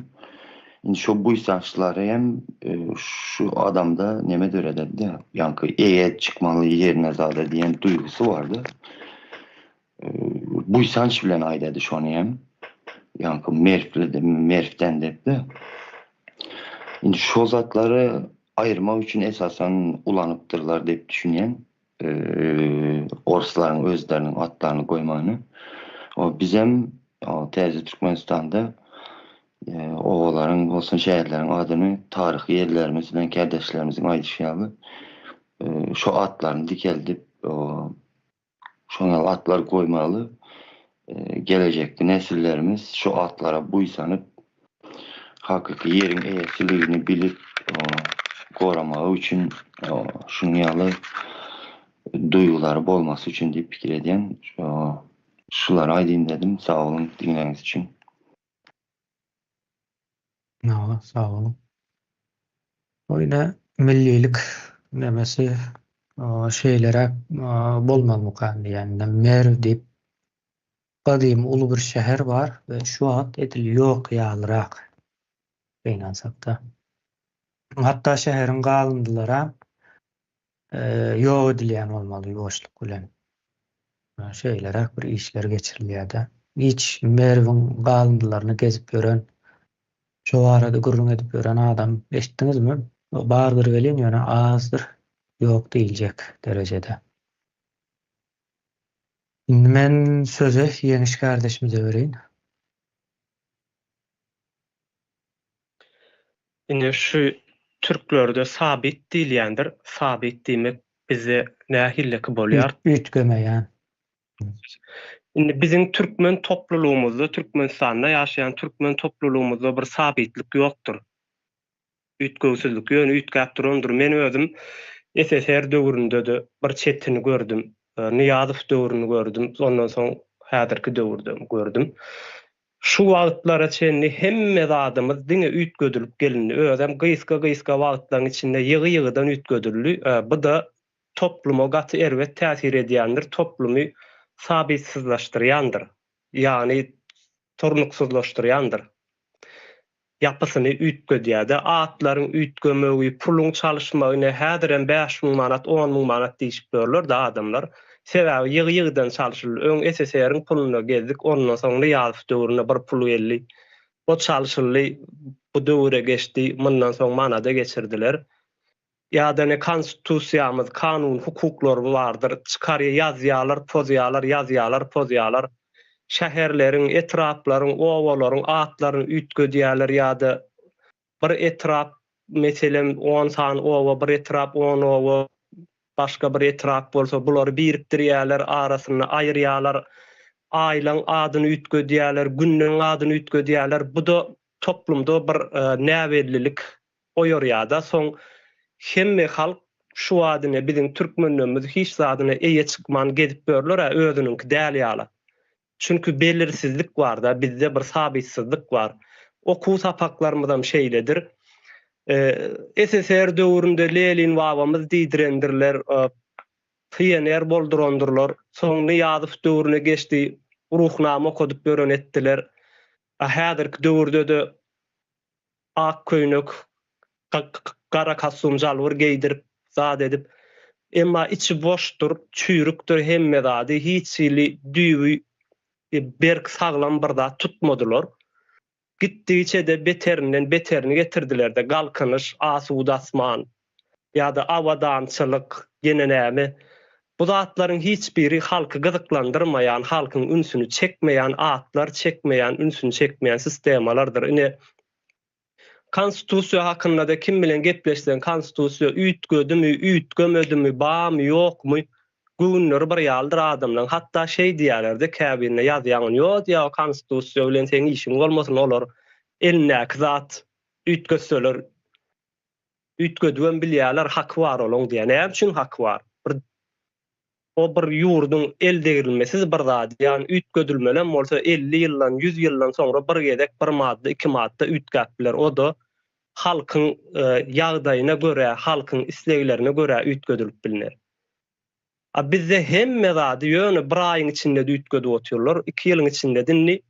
Speaker 8: Indi şo buýsançlary hem şu adamda neme dörededi de yankı eýe çykmaly ýerine zada diýen duýgusy bardy. Buýsanç bilen aýdady şonu hem. Yankı Merf'den dep de. Indi şo zatlary ayırmak üçin esasen ulanypdyrlar dep düşünýän. Orslaryň özleriniň atlaryny goýmany. O bizem täze Türkmenistanda owalaryň bolsun şäherleriň adyny taryhy ýerlerimiz bilen kardeşlerimiziň aýdyşýaly. Şo atlaryny dikeldip şoňa atlar goýmaly. Gelecekde nesillerimiz şu atlara buýsanyp hakyky ýeriň eýesiligini bilip goramagy üçin şuň ýaly duýgulary bolmasy üçin diýip pikir edýän. Şulary aýdyn dedim. Sag bolun dinleýäňiz üçin.
Speaker 1: Sağ olun. Oyna millilik nemesi şeylere bolmaly mukandy ýani Merv diýip gadymy ulu bir şäher bar we şu at edil ýok ýalyrak beýnansakda. Hatta şäheriň galyndylara ýok edilýän bolmaly boşluk bilen. Şeylere bir işler geçirilýär. Hiç Merw'in galyndylaryny gezip gören, şu arada gurrun edip gören adam eşitdiniz mi? Bardır welin ýöne azdır, ýok diýiljek derejede. Indi men söze ýeňiş kardeşimize bereýin.
Speaker 4: Ine şu türklerde sabit diýilýändir. Sabit diýmek bize nähilleki bolýar?
Speaker 1: Ütgemeýän.
Speaker 4: Indi biziň türkmen topluluğumuzda, Türkmenistanda ýaşaýan türkmen topluluğumuzda bir sabitlik ýokdur. Ütgöwsizlik ýöne ütgäp durandyr. Men özüm SSR döwründe bir çetini gördüm. Niýazow döwrüni gördüm. Ondan soň häzirki döwürde gördüm. Şu wagtlara çenli hemme zadymyz diňe ütgödülüp gelindi. Özem gyska wagtlaryň içinde ýygy-ýygydan ütgödüldi. Bu da topluma gaty erwet täsir edýändir. Toplumy sabitsizlaşdyrýandyr. Ýani tornuksuzlaşdyrýandyr. Yapysyny ütgödýär-de atlaryň ütgömegi, puluň çalışmagyna häzirem 5.000 manat, 10.000 manat diýip berler da adamlar. Sebäbi ýygy-ýygydan çalışyl. Öň SSR'ň puluny gezdik, ondan soň ýazyp döwrüne bir pul geldi. O çalışyly, bu döwre geçdi, mundan soň manada geçirdiler. Ýa-da ne konstitusiýamyz, kanun, hukuklar bardyr. Çykar ýazýarlar, pozýarlar. Şäherleriň, etraplaryň, owalaryň, atlaryň ütgödýärler ýa-da bir etrap, meselem 10 san owa, bir etrap 10 owa, başga bir etrap bolsa bulary birikdirýärler, arasyny aýyrýarlar. Aýlaň adyny ütgödýärler, günnüň adyny ütgödýärler. Bu da toplumda bir näwellilik oýar ýa-da soň hemme halk şu adyny biziň türkmenlerimiz hiç zadyna eýe çykman gedip berler, özününki däl ýaly. Çünkü belirsizlik var da bizde bir sabitsizlik var. Okuw sapaklarymyzam şeýledir. SSR döwründe Lenin babamyz diýdirendirler, pioner boldurandyrlar. Soň Niýazow döwrüne geçdi, ruhnama okudyp gören etdiler. Häzirki döwürde de ak köýnök, gara kasum jalwyr geydirip, zat edip, emma içi boşdur, çüýrükdir hemme zady, hiç ýyly düýbi berk saglam bir zat tutmadylar. Gitdiçe de beterini getirdiler de galkynyş, asuwd asman ýa-da awadançylyk gene näme. Bu zatlaryň hiç biri halky gyzyklandyrmaýan, halkyň ünsüni çekmeýän atlar, çekmeýän, ünsüni çekmeýän sistemalardyr. Ine konstitusiýa hakynda da kim bilen gepleşsen konstitusiýa ütgödümi, ütgömedimi, bamy, ýokmy? Günler bir ýaldyr adamlaryň hatda şey diýerler-de käbirine ýazýan ýok ýa konstitusiýa bilen seň işiň bolmasyn olar elnäki zat ütgöseler ütgödüň bilýärler hak bar olaň diýen. Näme üçin hak bar? Bir o bir ýurdun eldegirilmesiz bir zat. Yani ütgödülmelen bolsa 50 ýyldan 100 ýyldan soňra bir gedek bir madda 2 madda ütgäpler. O da halkyň ýagdaýyna görä, halkyň isleglerine görä ütgödülüp bilinir. Bizde hemme zady ýöne bir aýyň içinde ütgödüp oturýarlar, 2 ýylyň içinde dinli.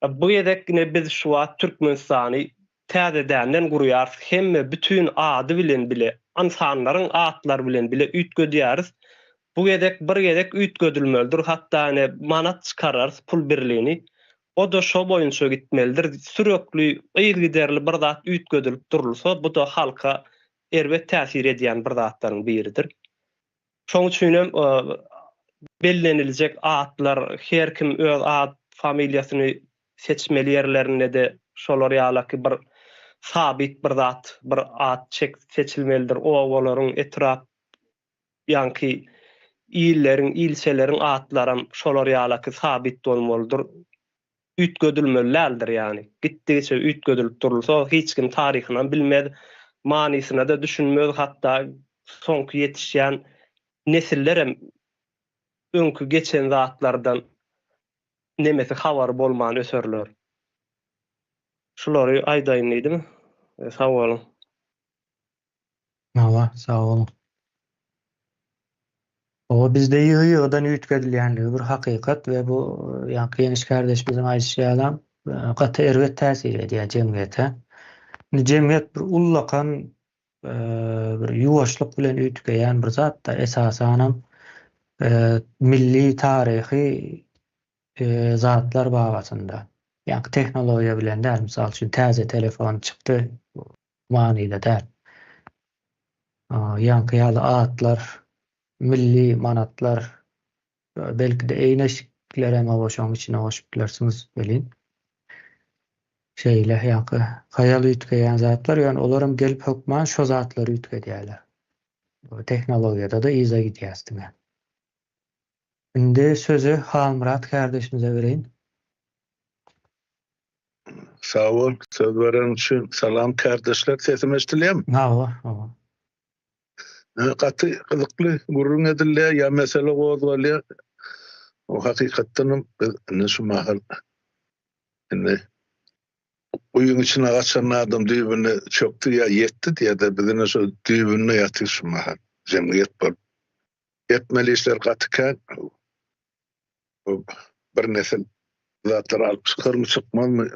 Speaker 4: Bu ýedekine biz şu wagt Türkmenistany täzeden gurýar, hemme bütün ady bilen bile, insanlaryň atlar bilen bile ütgödýärys. Bu gedek bir gedek ütgödülmelidir. Hatta manat çıkarar pul birliğini. O da şo boyunça gitmelidir. Sürekli ýygyderli bir zat ütgödülüp durulsa, bu da halka elbet täsir edýän bir zatlaryň biridir. Şoň üçin hem belleniljek atlar, her kim öz ad familiýasyny seçmeli ýerlerine de şolar ýalaky bir sabit bir zat, bir at seçilmelidir. Owalaryň etrap ýanky ýylleriň, ilçeleriň atlarym şolar ýalaky sabit bolmalydyr. Ütgödülmelidir yani. Gitdigiçe ütgödülüp durulsa hiç kim taryhyny bilmez, manysyna da düşünmez, hatta soňky ýetişýän nesiller hem öňkü geçen zatlardan nemesi habar bolman ösörler. Şolary aýdaýyn diýdim. Sag bolun.
Speaker 1: Allah sağ olun. O bizde ýygydan ütgedilýänligi bir hakykat we bu ýa geniş kardeş bizim aýdýan gaty erwet täsir edýär jemgyýete. Jemgyýet bir ullakan bir ýuwaşlyk bilen ütgeýän bir zat da esasan milli taryhy zatlar bagasynda. Ýa tehnologiýa bilen däl, misal üçin täze telefon çykdy, manyda däl. Ýa-ni atlar, milli manatlar, belki de eýneşikler hem oşoň içine goşup bilersiňiz belin. Şeýle ýa-ni haýal ütgeýän zatlar, ýani olaram gelip hökman şo zatlary ütgedýärler. Tehnologiýada da iza gidýäsdiňe. Indi sözü Halmurat kardeşimize vereyim.
Speaker 9: Sağ ol. Söz veren için salam kardeşler. Sesim eşitiliyor.
Speaker 1: Allah.
Speaker 9: Katı kılıklı gurrun edilýär ya mesele gozgalýar. O hakykatdan ne şu mahal uyun içine kaçan adam düýbüne çöktü ya yetti diye de bizine şu düýbüne ýatyr şu mahal. Jemgyýet bol. Yetmeli işler gatykan bir nesil zatlar alıp çykar çykmazmy?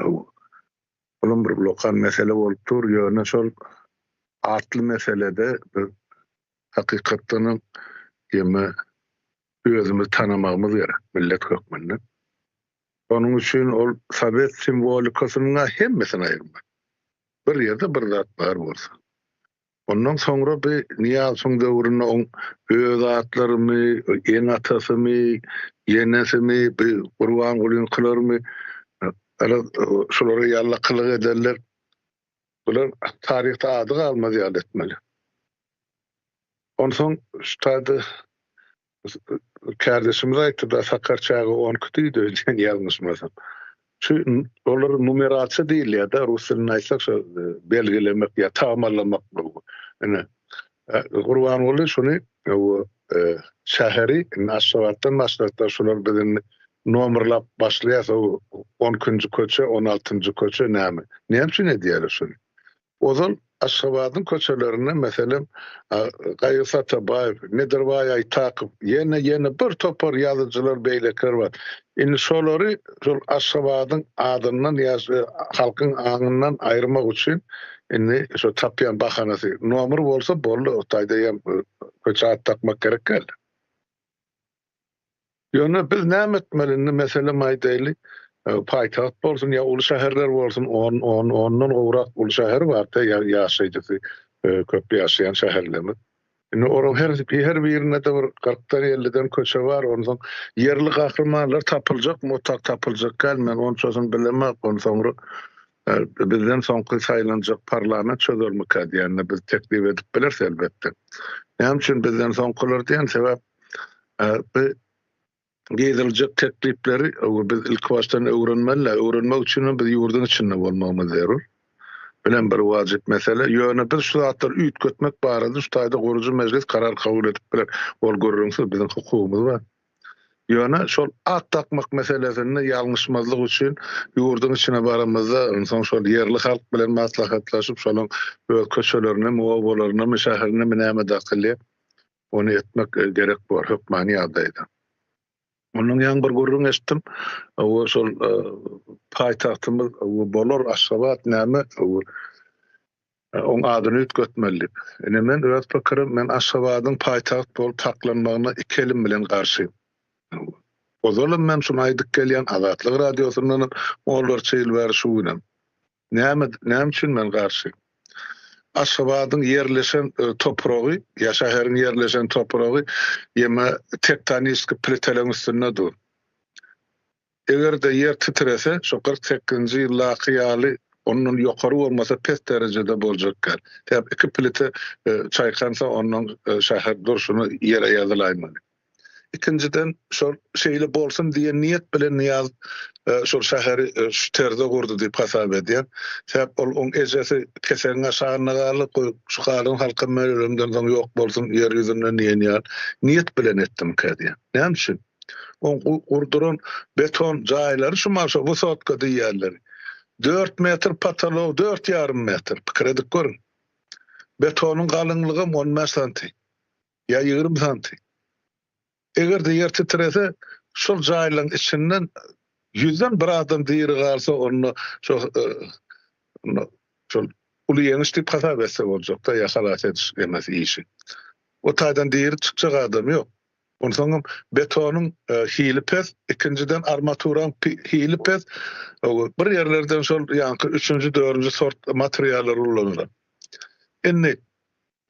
Speaker 9: Bunun bir blokan mesele bolup dur ýöne şol atly meselede bir hakykatdan ýeme özümi tanamagymyz gerek millet hökmünden. Onun üçin ol Sovet simbolikasynyň hemmesini aýyrmak. Bir ýerde bir zat bar bolsa. Ondan soňra bir Niýazyň döwründe on öz atlarymy, en atasymy, yenesimi, bir Gurban Gulyň kılarmy, şolary ýalla kylyk ederler. Bular taryhda ady galmaz ýaly etmeli. Ondan soň ştaýdy kardeşimiz aýtdy da Sakarçaga 10 kütüýdi diýen ýazmışmasam. Şu olar numerasiýa diýil ýa da rus dilinde aýtsak şu belgilemek ýa tamamlamak bu. Ene Gurban Guly şuny şäheri Naşawatdan başlapda şolar bilen nomerlap başlaýar 10-njy köçe, 16-njy köçe näme? Näme şunu diýerler şunu? Ozan Aşgabatyň köçelerine meselem Gaýos Atabaýew, Nedirbaý Aýtakyp, ýene bir topar ýazyjylar beýlekler bar. Indi şolary şol Aşgabatyň adyndan halkyň aňyndan aýyrmak üçin indi şu tapýan bahanasy nomer bolsa boldy, o taýda hem köçe ad takmak gerek geldi. Ýöne biz näme etmelini meselem aýdaýly. Paytaht bolsun ya uly şäherler bolsun, ondan gowrak uly şäher barda ýaşaýdy, köp ýaşaýan şäherlerimiz. Indi ora her birine de bir 40-dan 50-den köçe bar, ondan yerli gahrmanlar tapyljak, motak tapyljak gelmen, onu çözüm bilemek, onu soňra bizden soňky saýlanjak parlament çözülmek diýende biz teklip edip bilerse elbetde. Näme üçin bizden soňkylar diýen sebäp Geziljek teklipleri biz ilk baştan öwrenmeli, öwrenmek üçin biz ýurdun içinde bolmamyz zerur. bilen bir wajyp mesele. Ýöne biz şu zatlar üýt götmek barady, şu taýda gurucu mejlis karar kabul edip biler. Ol görüňsiz bizim hukukymyz bar. Ýöne şol at takmak meselesinde ýalňyşmazlyk üçin ýurdun içine baramyzda insan şol yerli halk bilen maslahatlaşyp şolaň öz köşelerini, muwabalaryny, şäherini näme dakylly onu etmek gerek bar hökmani ýagdaýda. Onun ýan bir gurrun eşitdim. O şol paýtagtymyz bolar Aşgabat näme on adyny üýtgetmeli. Ene men öz pikirim, men Aşgabatyň paýtagt bolup taklanmagyna iki elim bilen garşy. O zaman men şunu aýdyp gelýän Azatlyk radiosundan olar çyl ber şuwynam. Näme üçin men garşy? Aşgabatyň yerleşen topragy, ýa şäheriň yerleşen topragy ýeme tektonik pliteleň üstünde dur. Eger de yer titrese, şo 48-nji ýyllaky ýaly onun ýokary bolmasa pes derejede boljak. Täp iki plite çaýkansa onun şäher durşuny ýere ýazylaýmaly. İkinciden şol şeýle bolsun diýen niýet bilen Niyaz şol şäheri şu terde gurdy diýip hasap edýär. Sebäp ol oň ejesi keseriň aşagyna galyp şu galyň halka möýlemden soň ýok bolsun ýer ýüzünden diýen niýet bilen etdim kädiýär. Näme üçin? On gurduran beton jaýlary şu marşa wysatka diýerler. 4 metr patalow, 4,5 metr. Pikir edip görün. Betonyň galynlygy 10 santy. Ya 20 santy. Eger de yer titrese, şol jaýlaryň içinden 100den bir adam diýeri garsa onu şol uly ýeňiş diýip hasap etse boljak da ýahalat ediş emas işi. O taýdan diýeri çykjak adam ýok. Ondan soň betonyň hili pes, ikinciden armaturan hili pes, bir ýerlerden şol ýanky 3-nji, 4-nji sort materiallar ullanýar. Indi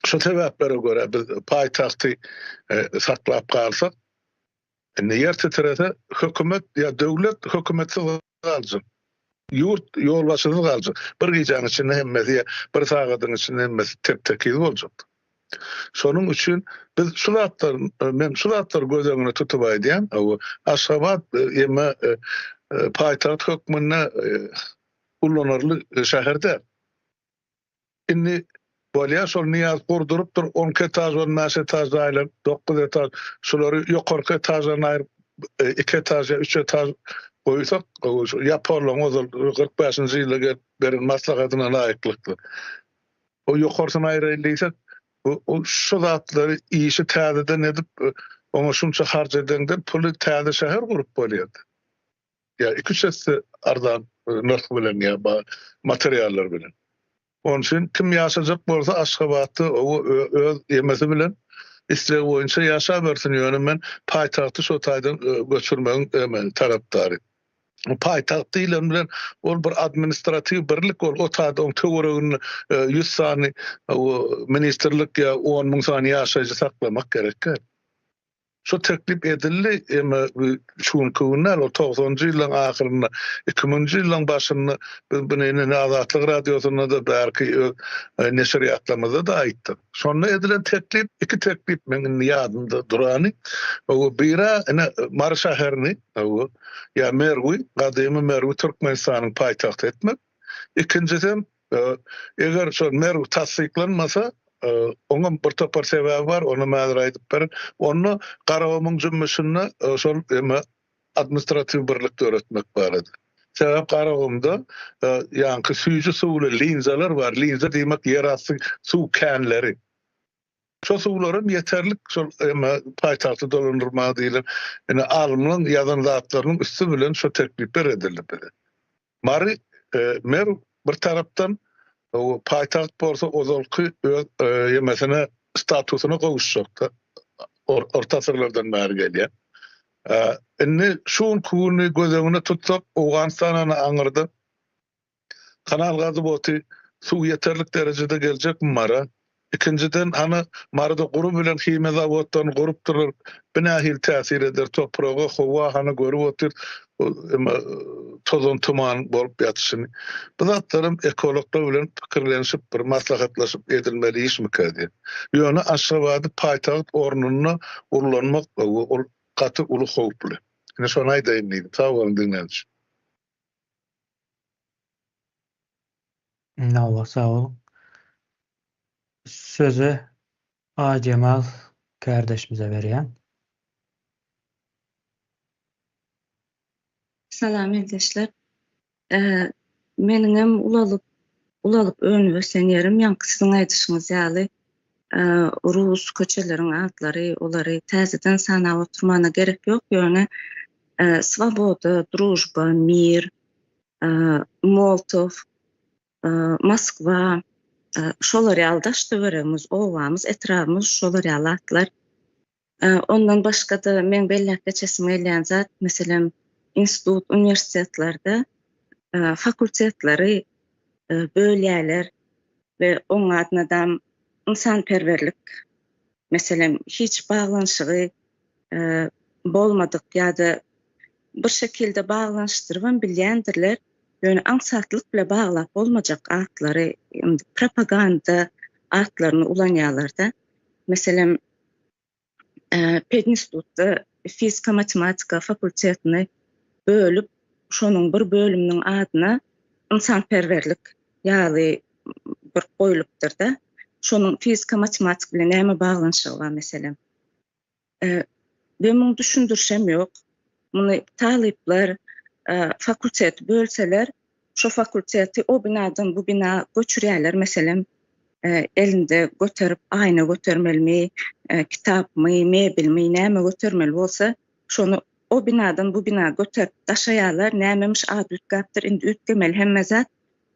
Speaker 9: şu sebäplere göre biz paýtagty saklap galsak, yer titrese hökümet ya döwlet hökümetsiz galjak. Ýurt ýolbaşysyz galjak. Bir gijanyň içinde hemmesi, bir sagatyň içinde hemmesi tep-tekiz boljak. Şonuň üçin biz men şu zatlar göz öňüne tutup aýdýan, Aşgabat ýeme paýtagt hökmüne ullanarly şäherde. Indi bolýar şol Niyaz gurdurypdyr 10 etaj, 10 etaj aýlar, 9 etaj, şolary ýokarky etajadan aýryp 2 etaj, 3 etaj goýsak, ýaparlar ozal 45-nji ýylda beren maslahatyna laýyklykdy. O ýokarsyny aýrylysak, o şu zatlary işi täzeden edip ona şunça harç edenden puly täze şäher gurup bolýardy. Ya 2-3 ardan narh bilen ýa materiallar bilen. Onun için kim ýaşajak bolsa Aşgabatdy öz ýemesi bilen isleg boýunça ýaşap bersin ýöne men paýtagty şo taýdan göçürmegiň tarapdary. O paýtagty bilen ol bir administrativ birlik ol, o taýda oň töweregini 100 sany ministrlik ýa 10 000 sany ýaşaýjy saklamak gerek. Şu teklip edildi şuň köwnär o 90-njy ýylyň ahyrynda 2000-njy ýylyň başynda bunu Azatlyk radiosunda da belki neşriyatlamada da aýtdy. Şonda edilen teklip, iki teklip menin ýadymda durany. O bira Mar şäherini ýa Merwi, gadymy Merwi Türkmenistanyň paýtagty etmek. İkincisi eger şol Merwi tasdiklanmasa oňa bir topar sebäbi bar, onu mäzir aýdyp beren. Onu Garabamyň jümmüşine şol administrativ birlikde öğretmek barady. Sebäp Garabamda ýanky süýji suwly linzalar bar. Linza diýmek ýerasty suw känleri. Şo suwlarym ýeterlik şol paýtagty dolandyrma diýilen. Ene alymyň ýazan zatlarynyň üstü bilen şo teklip edildi. Mari mer bir tarapdan o paýtagt bolsa ozalky ýemesine statusyna gowuşjakda orta asyrlardan bäri gelýär. Indi şuň kuny gözüňe tutsak Awganistanyny aňyrdy. Kanal gazy boty suw ýeterlik derejede geljek mara. İkinciden marada guru bilen hime zawoddan gurup durur. Binahil täsir eder topraga, howa hany görüp otur. Tozon tuman bolup ýatyşyny. Bu zatlarym ekologlar bilen pikirlenişip bir maslahatlaşyp edilmeli iş mikadi. Ýöne Aşgabaty paýtagt ornuny urlanmak ol gaty uly howply. Ine şonu aýdaýyn diýdim. Sag bolun dinleýän.
Speaker 1: Nawa, sağ ol. Sözü A. Cemal kardeşimize berýän.
Speaker 10: Salam eldeşler. Meniňem ulalyp öňüňe sen ýerim ýanky siziň aýdyşyňyz ýaly rus köçeleriň atlary, olary täzeden sanap oturmana gerek ýok. Ýöne Svoboda, Drujba, Mir, Moltov, Moskva şolary aldaşdy beremiz, owamyz, etrafymyz şolary atlar. Ondan başga da men belläp geçesim gelýän zat, meselem institut, universitetlerde fakultetlary bölýärler ve oň adynadam insanperwerlik meselem hiç baglanyşygy bolmadyk ýa-da bir şekilde baglanyşdyryp bilýändirler. Ýöne aňsatlyk bilen baglap bolmajak atlary, propaganda atlaryny ulanýarlarda. Meselem Pedinstitutda fizika matematika fakultetini bölüp şonuň bir bölüminiň adyna insanperwerlik ýaly bir goýulypdyr da. Şonuň fizika matematik bilen näme baglanyşy bar meselem. Ben bunu düşündürşem ýok. Muny talyplar fakultet bölseler, şo fakulteti o binadan bu bina göçürýärler. Meselem elinde göterip aýna götermelmi, kitapmy, mebelmi, näme götermeli bolsa, şonu o binadan bu bina göterip taşaýarlar. Nämemiş ad ütgäpdir, indi ütgemeli hemme zat.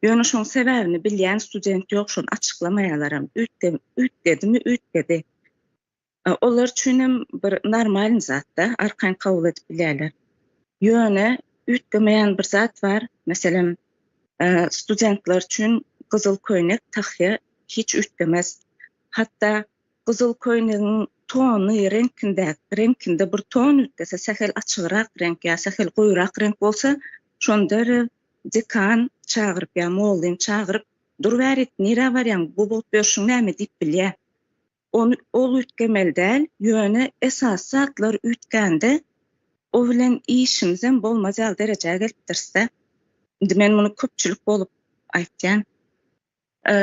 Speaker 10: Ýöne şoň sebäbini bilýän student ýok, şonu açıklamaýarlar. Ütgedi. Olar üçin bir normal zat-da, arkaň kabul edip bilýärler. Ýöne ütgemeýän bir zat bar. Meselem studentler üçin gyzyl köýnek takýa hiç ütgemez. Hatta gyzyl köýnegiň tonu renkinde bir ton ütkese, sähel açygyrak renk ýa sähel goýurak renk bolsa, şonda dekan çağırıp ýa mollyn çağırıp durwärit nire barýan, bu bolup berşiň näme diýip bilýär. Ol ütgemel däl, ýöne esas zatlar ütkende o bilen işimizden bolmaz ýaly derejäge gelipdirse. Indi men muny köpçülik bolup aýtýan.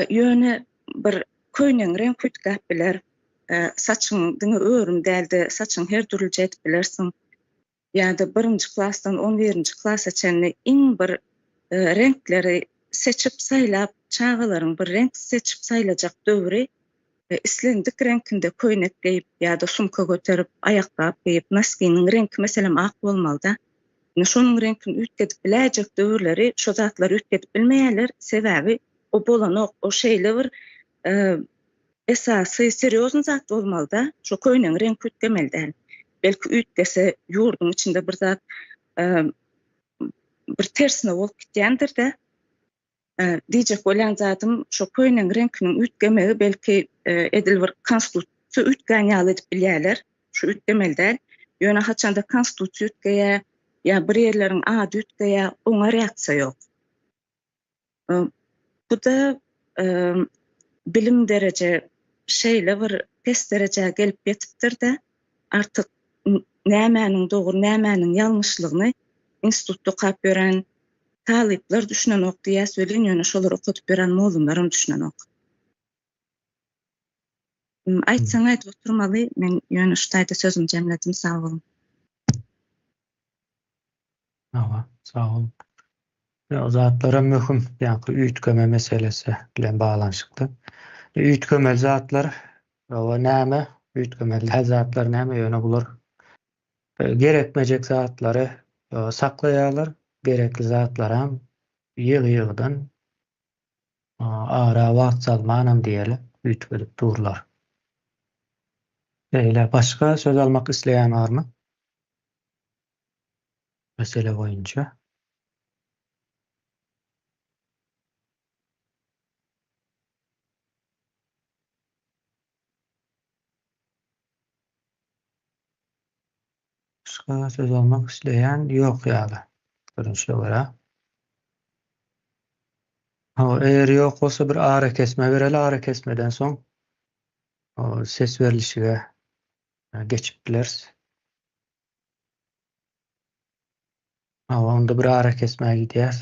Speaker 10: Ýöne bir köýneň renk ütgäp biler, saçyň diňe örüm däldi, saçyň her türlü jetip bilersiň. Ýa-da 1-nji klassdan 11-nji klassa çenli iň bir renkleri seçip saýlap, çağalaryň bir renk seçip saýlajak döwri islendik renkinde köýnek giýip ýa-da sumka göterip, aýakap giýip, noskiniň renki meselem ak bolmaly da. Şonuň renkini ütgedip biläjek döwürleri şo zatlar ütgedip bilmeýärler. Sebäbi o bolanok, o şeýle bir esasy seriozny zat bolmaly da. Şo köýneň renki ütgemeli däl. Belki ütkese ýurdun içinde bir zat bir tersine bolup gitýändir de. Diýjek bolan zatym şo köýneň renkiniň ütgemegi belki edil bir konstitusiýa ütgän ýaly edip bilýärler. Şu ütgemeli däl. Ýöne haçanda konstitusiýa ütgeýär ýa bir ýerleriň ady ütgeýär, oňa reaksiýa ýok. Bu da bilim derece şeýle bir test derejäge gelip ýetipdir de. Artık nämäniň dogry, nämäniň ýalňyşlygyny institutda kap gören talyplar düşünen ok diýä söýlen, ýöne şolar okutup beren mollunlar düşünen ok. Aýtsaň aýdyp oturmaly, men ýöne şu taýda sözüm jemledim, sag bolun.
Speaker 1: Sağ ol. O zatlara möhüm, ýa-ni ütgeme meselesi bilen baglanyşykly. Ütgemel zatlar, o näme? Ütgemel zatlar näme? Ýöne bular gerekmejek zatlary saklaýarlar, gerekli zatlar hem ýygy-ýygydan ara wagt salmanam diýeli ütgedip durlar. Eýle başga söz almak isleýän barmy? Mesele boýunça. Başga söz almak isleýän ýok ýaly. Görünüşe görä. Eger ýok bolsa bir ara kesme bereli, ara kesmeden soň ses berilişige geçip bileriz. Onda bir ara kesmeye gidýär.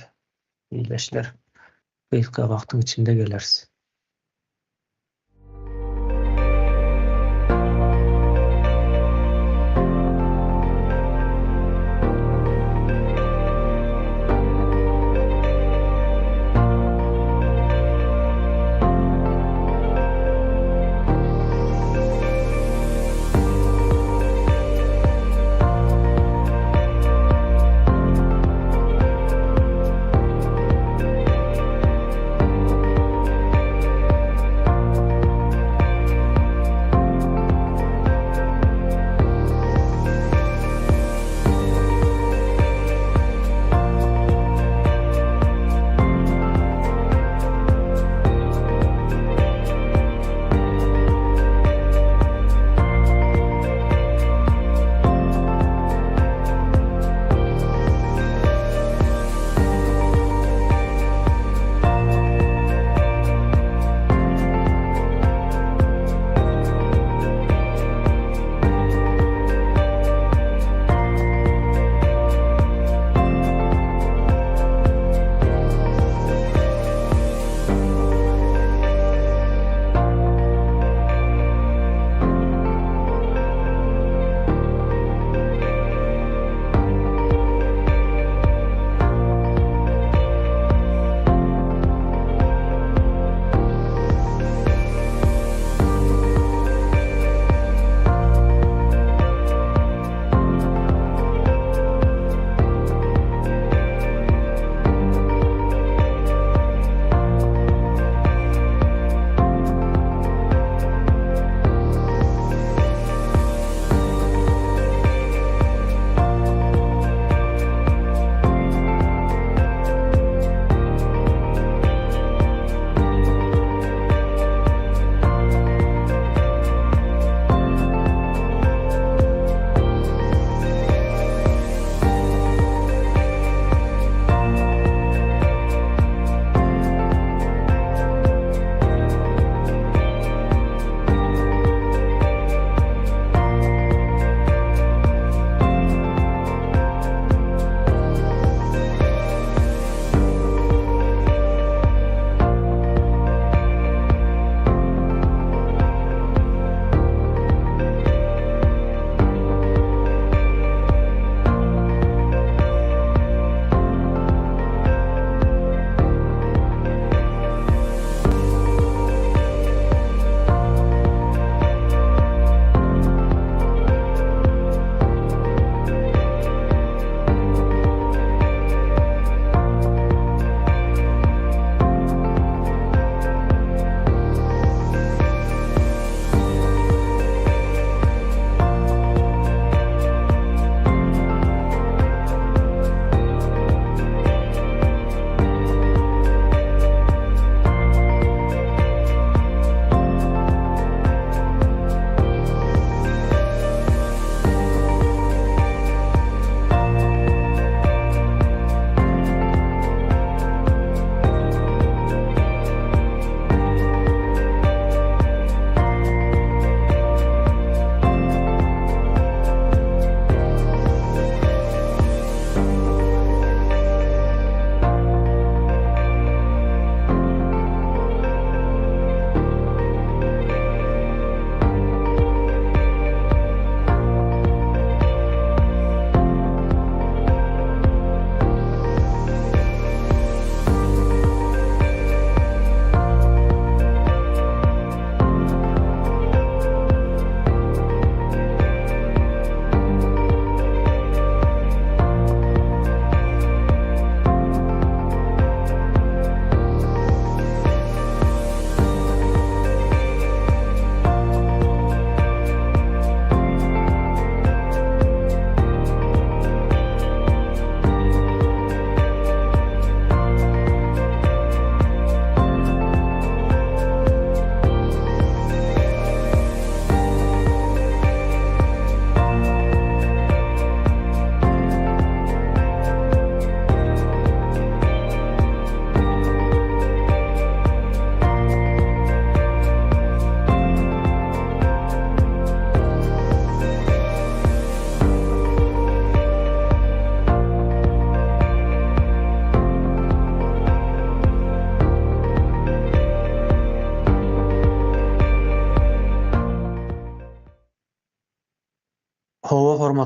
Speaker 1: İyileşler. Gysga wagtyň içinde gelersiz.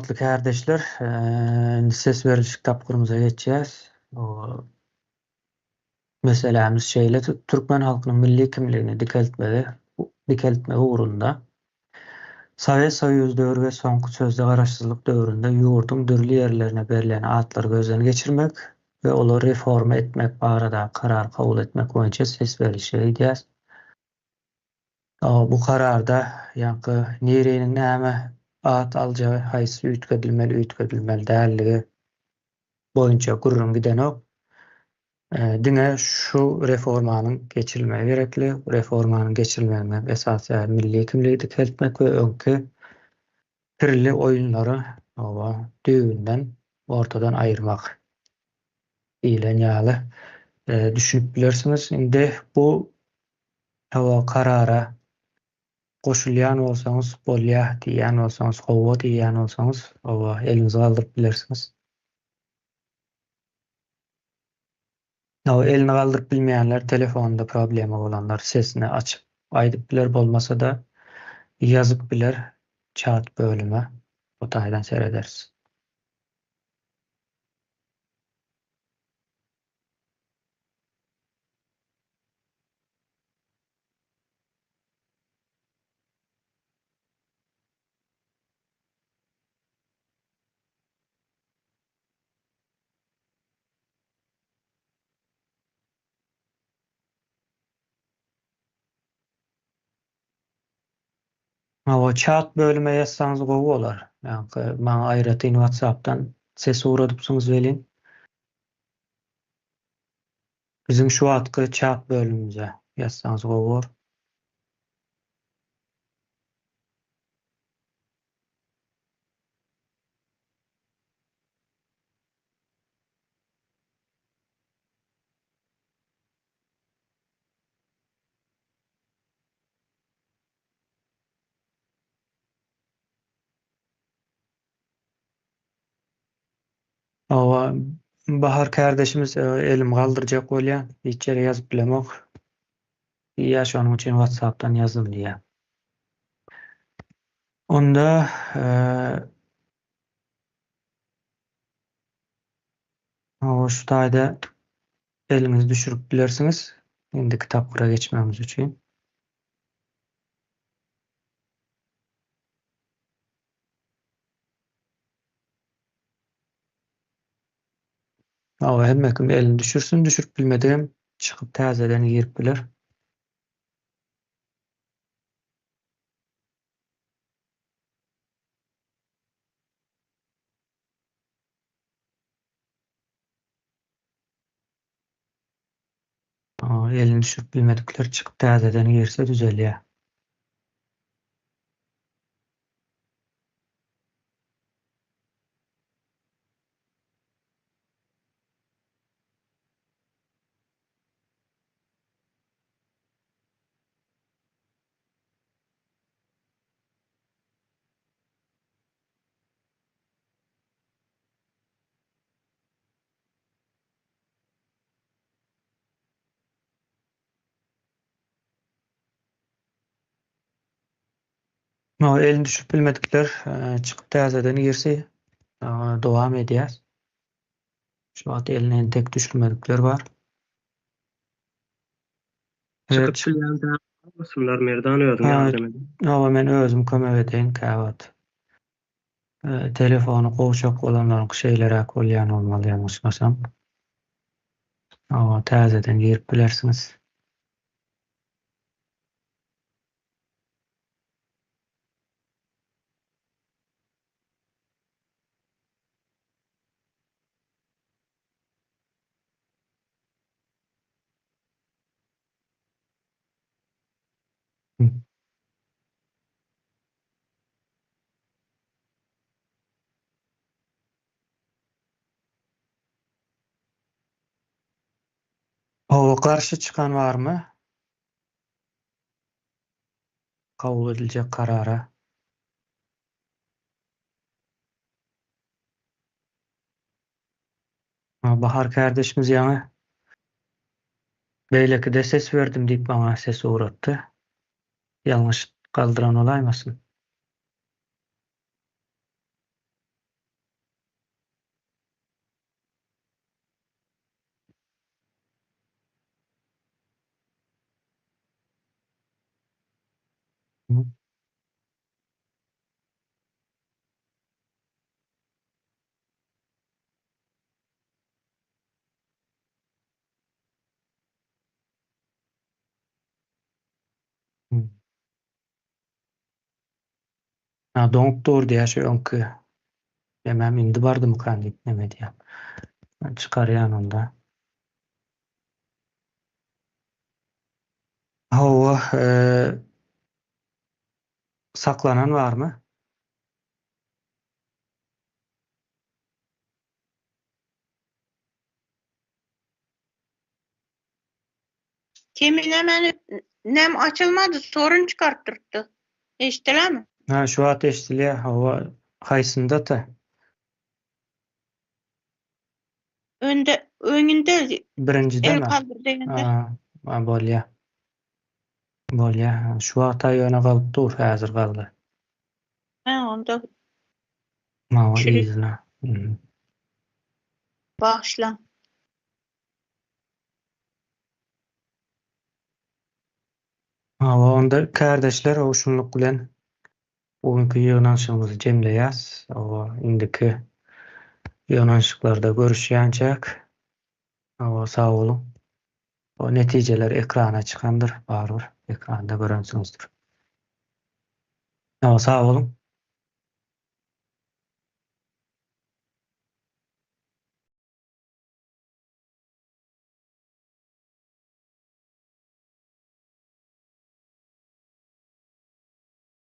Speaker 1: Hormatly kardeşler, ses veriliş kitaplarımıza geçeceğiz. O meselemiz şeyle Türkmen halkının milli kimliğini dikeltme uğrunda Sovet Soýuzy döwrü we soňky sözde garaşsyzlyk döwründe ýurdun dürli ýerlerine berilen atlary gözden geçirmek we olary reforma etmek barada karar kabul etmek boýunça ses verilişi edýäs. Bu kararda ýa-ni näreýiniň näme at aljagy, haýsy üýtgedilmeli dälligi boýunça gurrun gidenok. Diňe şu reformanyň geçirilmegi gerekli. Reformanyň geçirilmegine esasy milli kimligi dikeltmek we öňki türli oýunlary düýünden ortadan aýyrmak diýilen ýaly düşünüp bilersiňiz. Indi bu karara goşulýan bolsaňyz, bolýa diýen bolsaňyz, gowa diýen bolsaňyz, elinizi galdyryp bilersiňiz. Elini galdyryp bilmeýänler, telefonda problemi bolanlar sesini açyp aýdyp biler, bolmasa da ýazyp biler chat bölüme. O taýdan serederiz. O chat bölüme yazsanız gowy bolar. Ýa-ni maňa aýratyn WhatsApp'tan ses uradypsyňyz welin. Bizim şu wagtky chat bölümimize yazsanız gowy bolar. Bahar kardeşimiz elim galdyrjak bolýan. Hiç ýere ýazyp bilemok. Ýa şonuň üçin WhatsApp'tan ýazdym diýä. Onda şu taýda elinizi düşürüp bilersiňiz. Indi kitaplara geçmemiz üçin. Hemme kim elini düşürsün, düşürüp bilmediğim çıkıp täzeden girip biler. Elini düşürüp bilmedikleri çıkıp täzeden girse düzelýär. Elini düşürüp bilmedikler çıkıp täzeden girse dowam edýär. Şu wagt elini tek düşürmedikler bar.
Speaker 4: Çıkıp bilýän bolsunlar merdan özüň ýardym edin.
Speaker 1: Men özüm kömek edeýin käwat. Telefonu gowşak bolanlaryň şeylere bolýan bolmaly ýanlışmasam. Täzeden girip bilersiňiz. Karşı çıkan barmy? Kabul ediljek karara. Bahar kardeşimiz ýa-ni beýleki-de ses verdim diýip bana ses uratdy. Ýalňyş galdyran olaýmasyn? Hı. Hı. Ha, doňupdur diýär öňkü. Demem indi bardym kan diýip neme diýär. Çıkarýan onda. Hawa saklanan barmy?
Speaker 11: Kimine nem açılmadı, sorun çıkarttırdı. Eşitiler mi?
Speaker 1: Ha, şu at eşdilýär. Hawa haýsynda-ta?
Speaker 11: Öňünde
Speaker 1: Birincide
Speaker 11: el
Speaker 1: mi?
Speaker 11: kaldır degende.
Speaker 1: Ha, bolýar. Bolýar. Şu ata ýöne galypdyr, häzir galdy.
Speaker 11: Ha, onda
Speaker 1: Mawa
Speaker 11: çürük
Speaker 1: izle.
Speaker 11: bağışla.
Speaker 1: Hawa onda kardeşler hoşunluk bilen bugünkü ýygnanşygyňyzy jemleýäs. Hawa indiki ýygnanşyklarda görüşýänçäk. Hawa sag bolun. O netijeler ekrana çıkandır. Barbar ekranda görensiňizdir. Hawa sag bolun.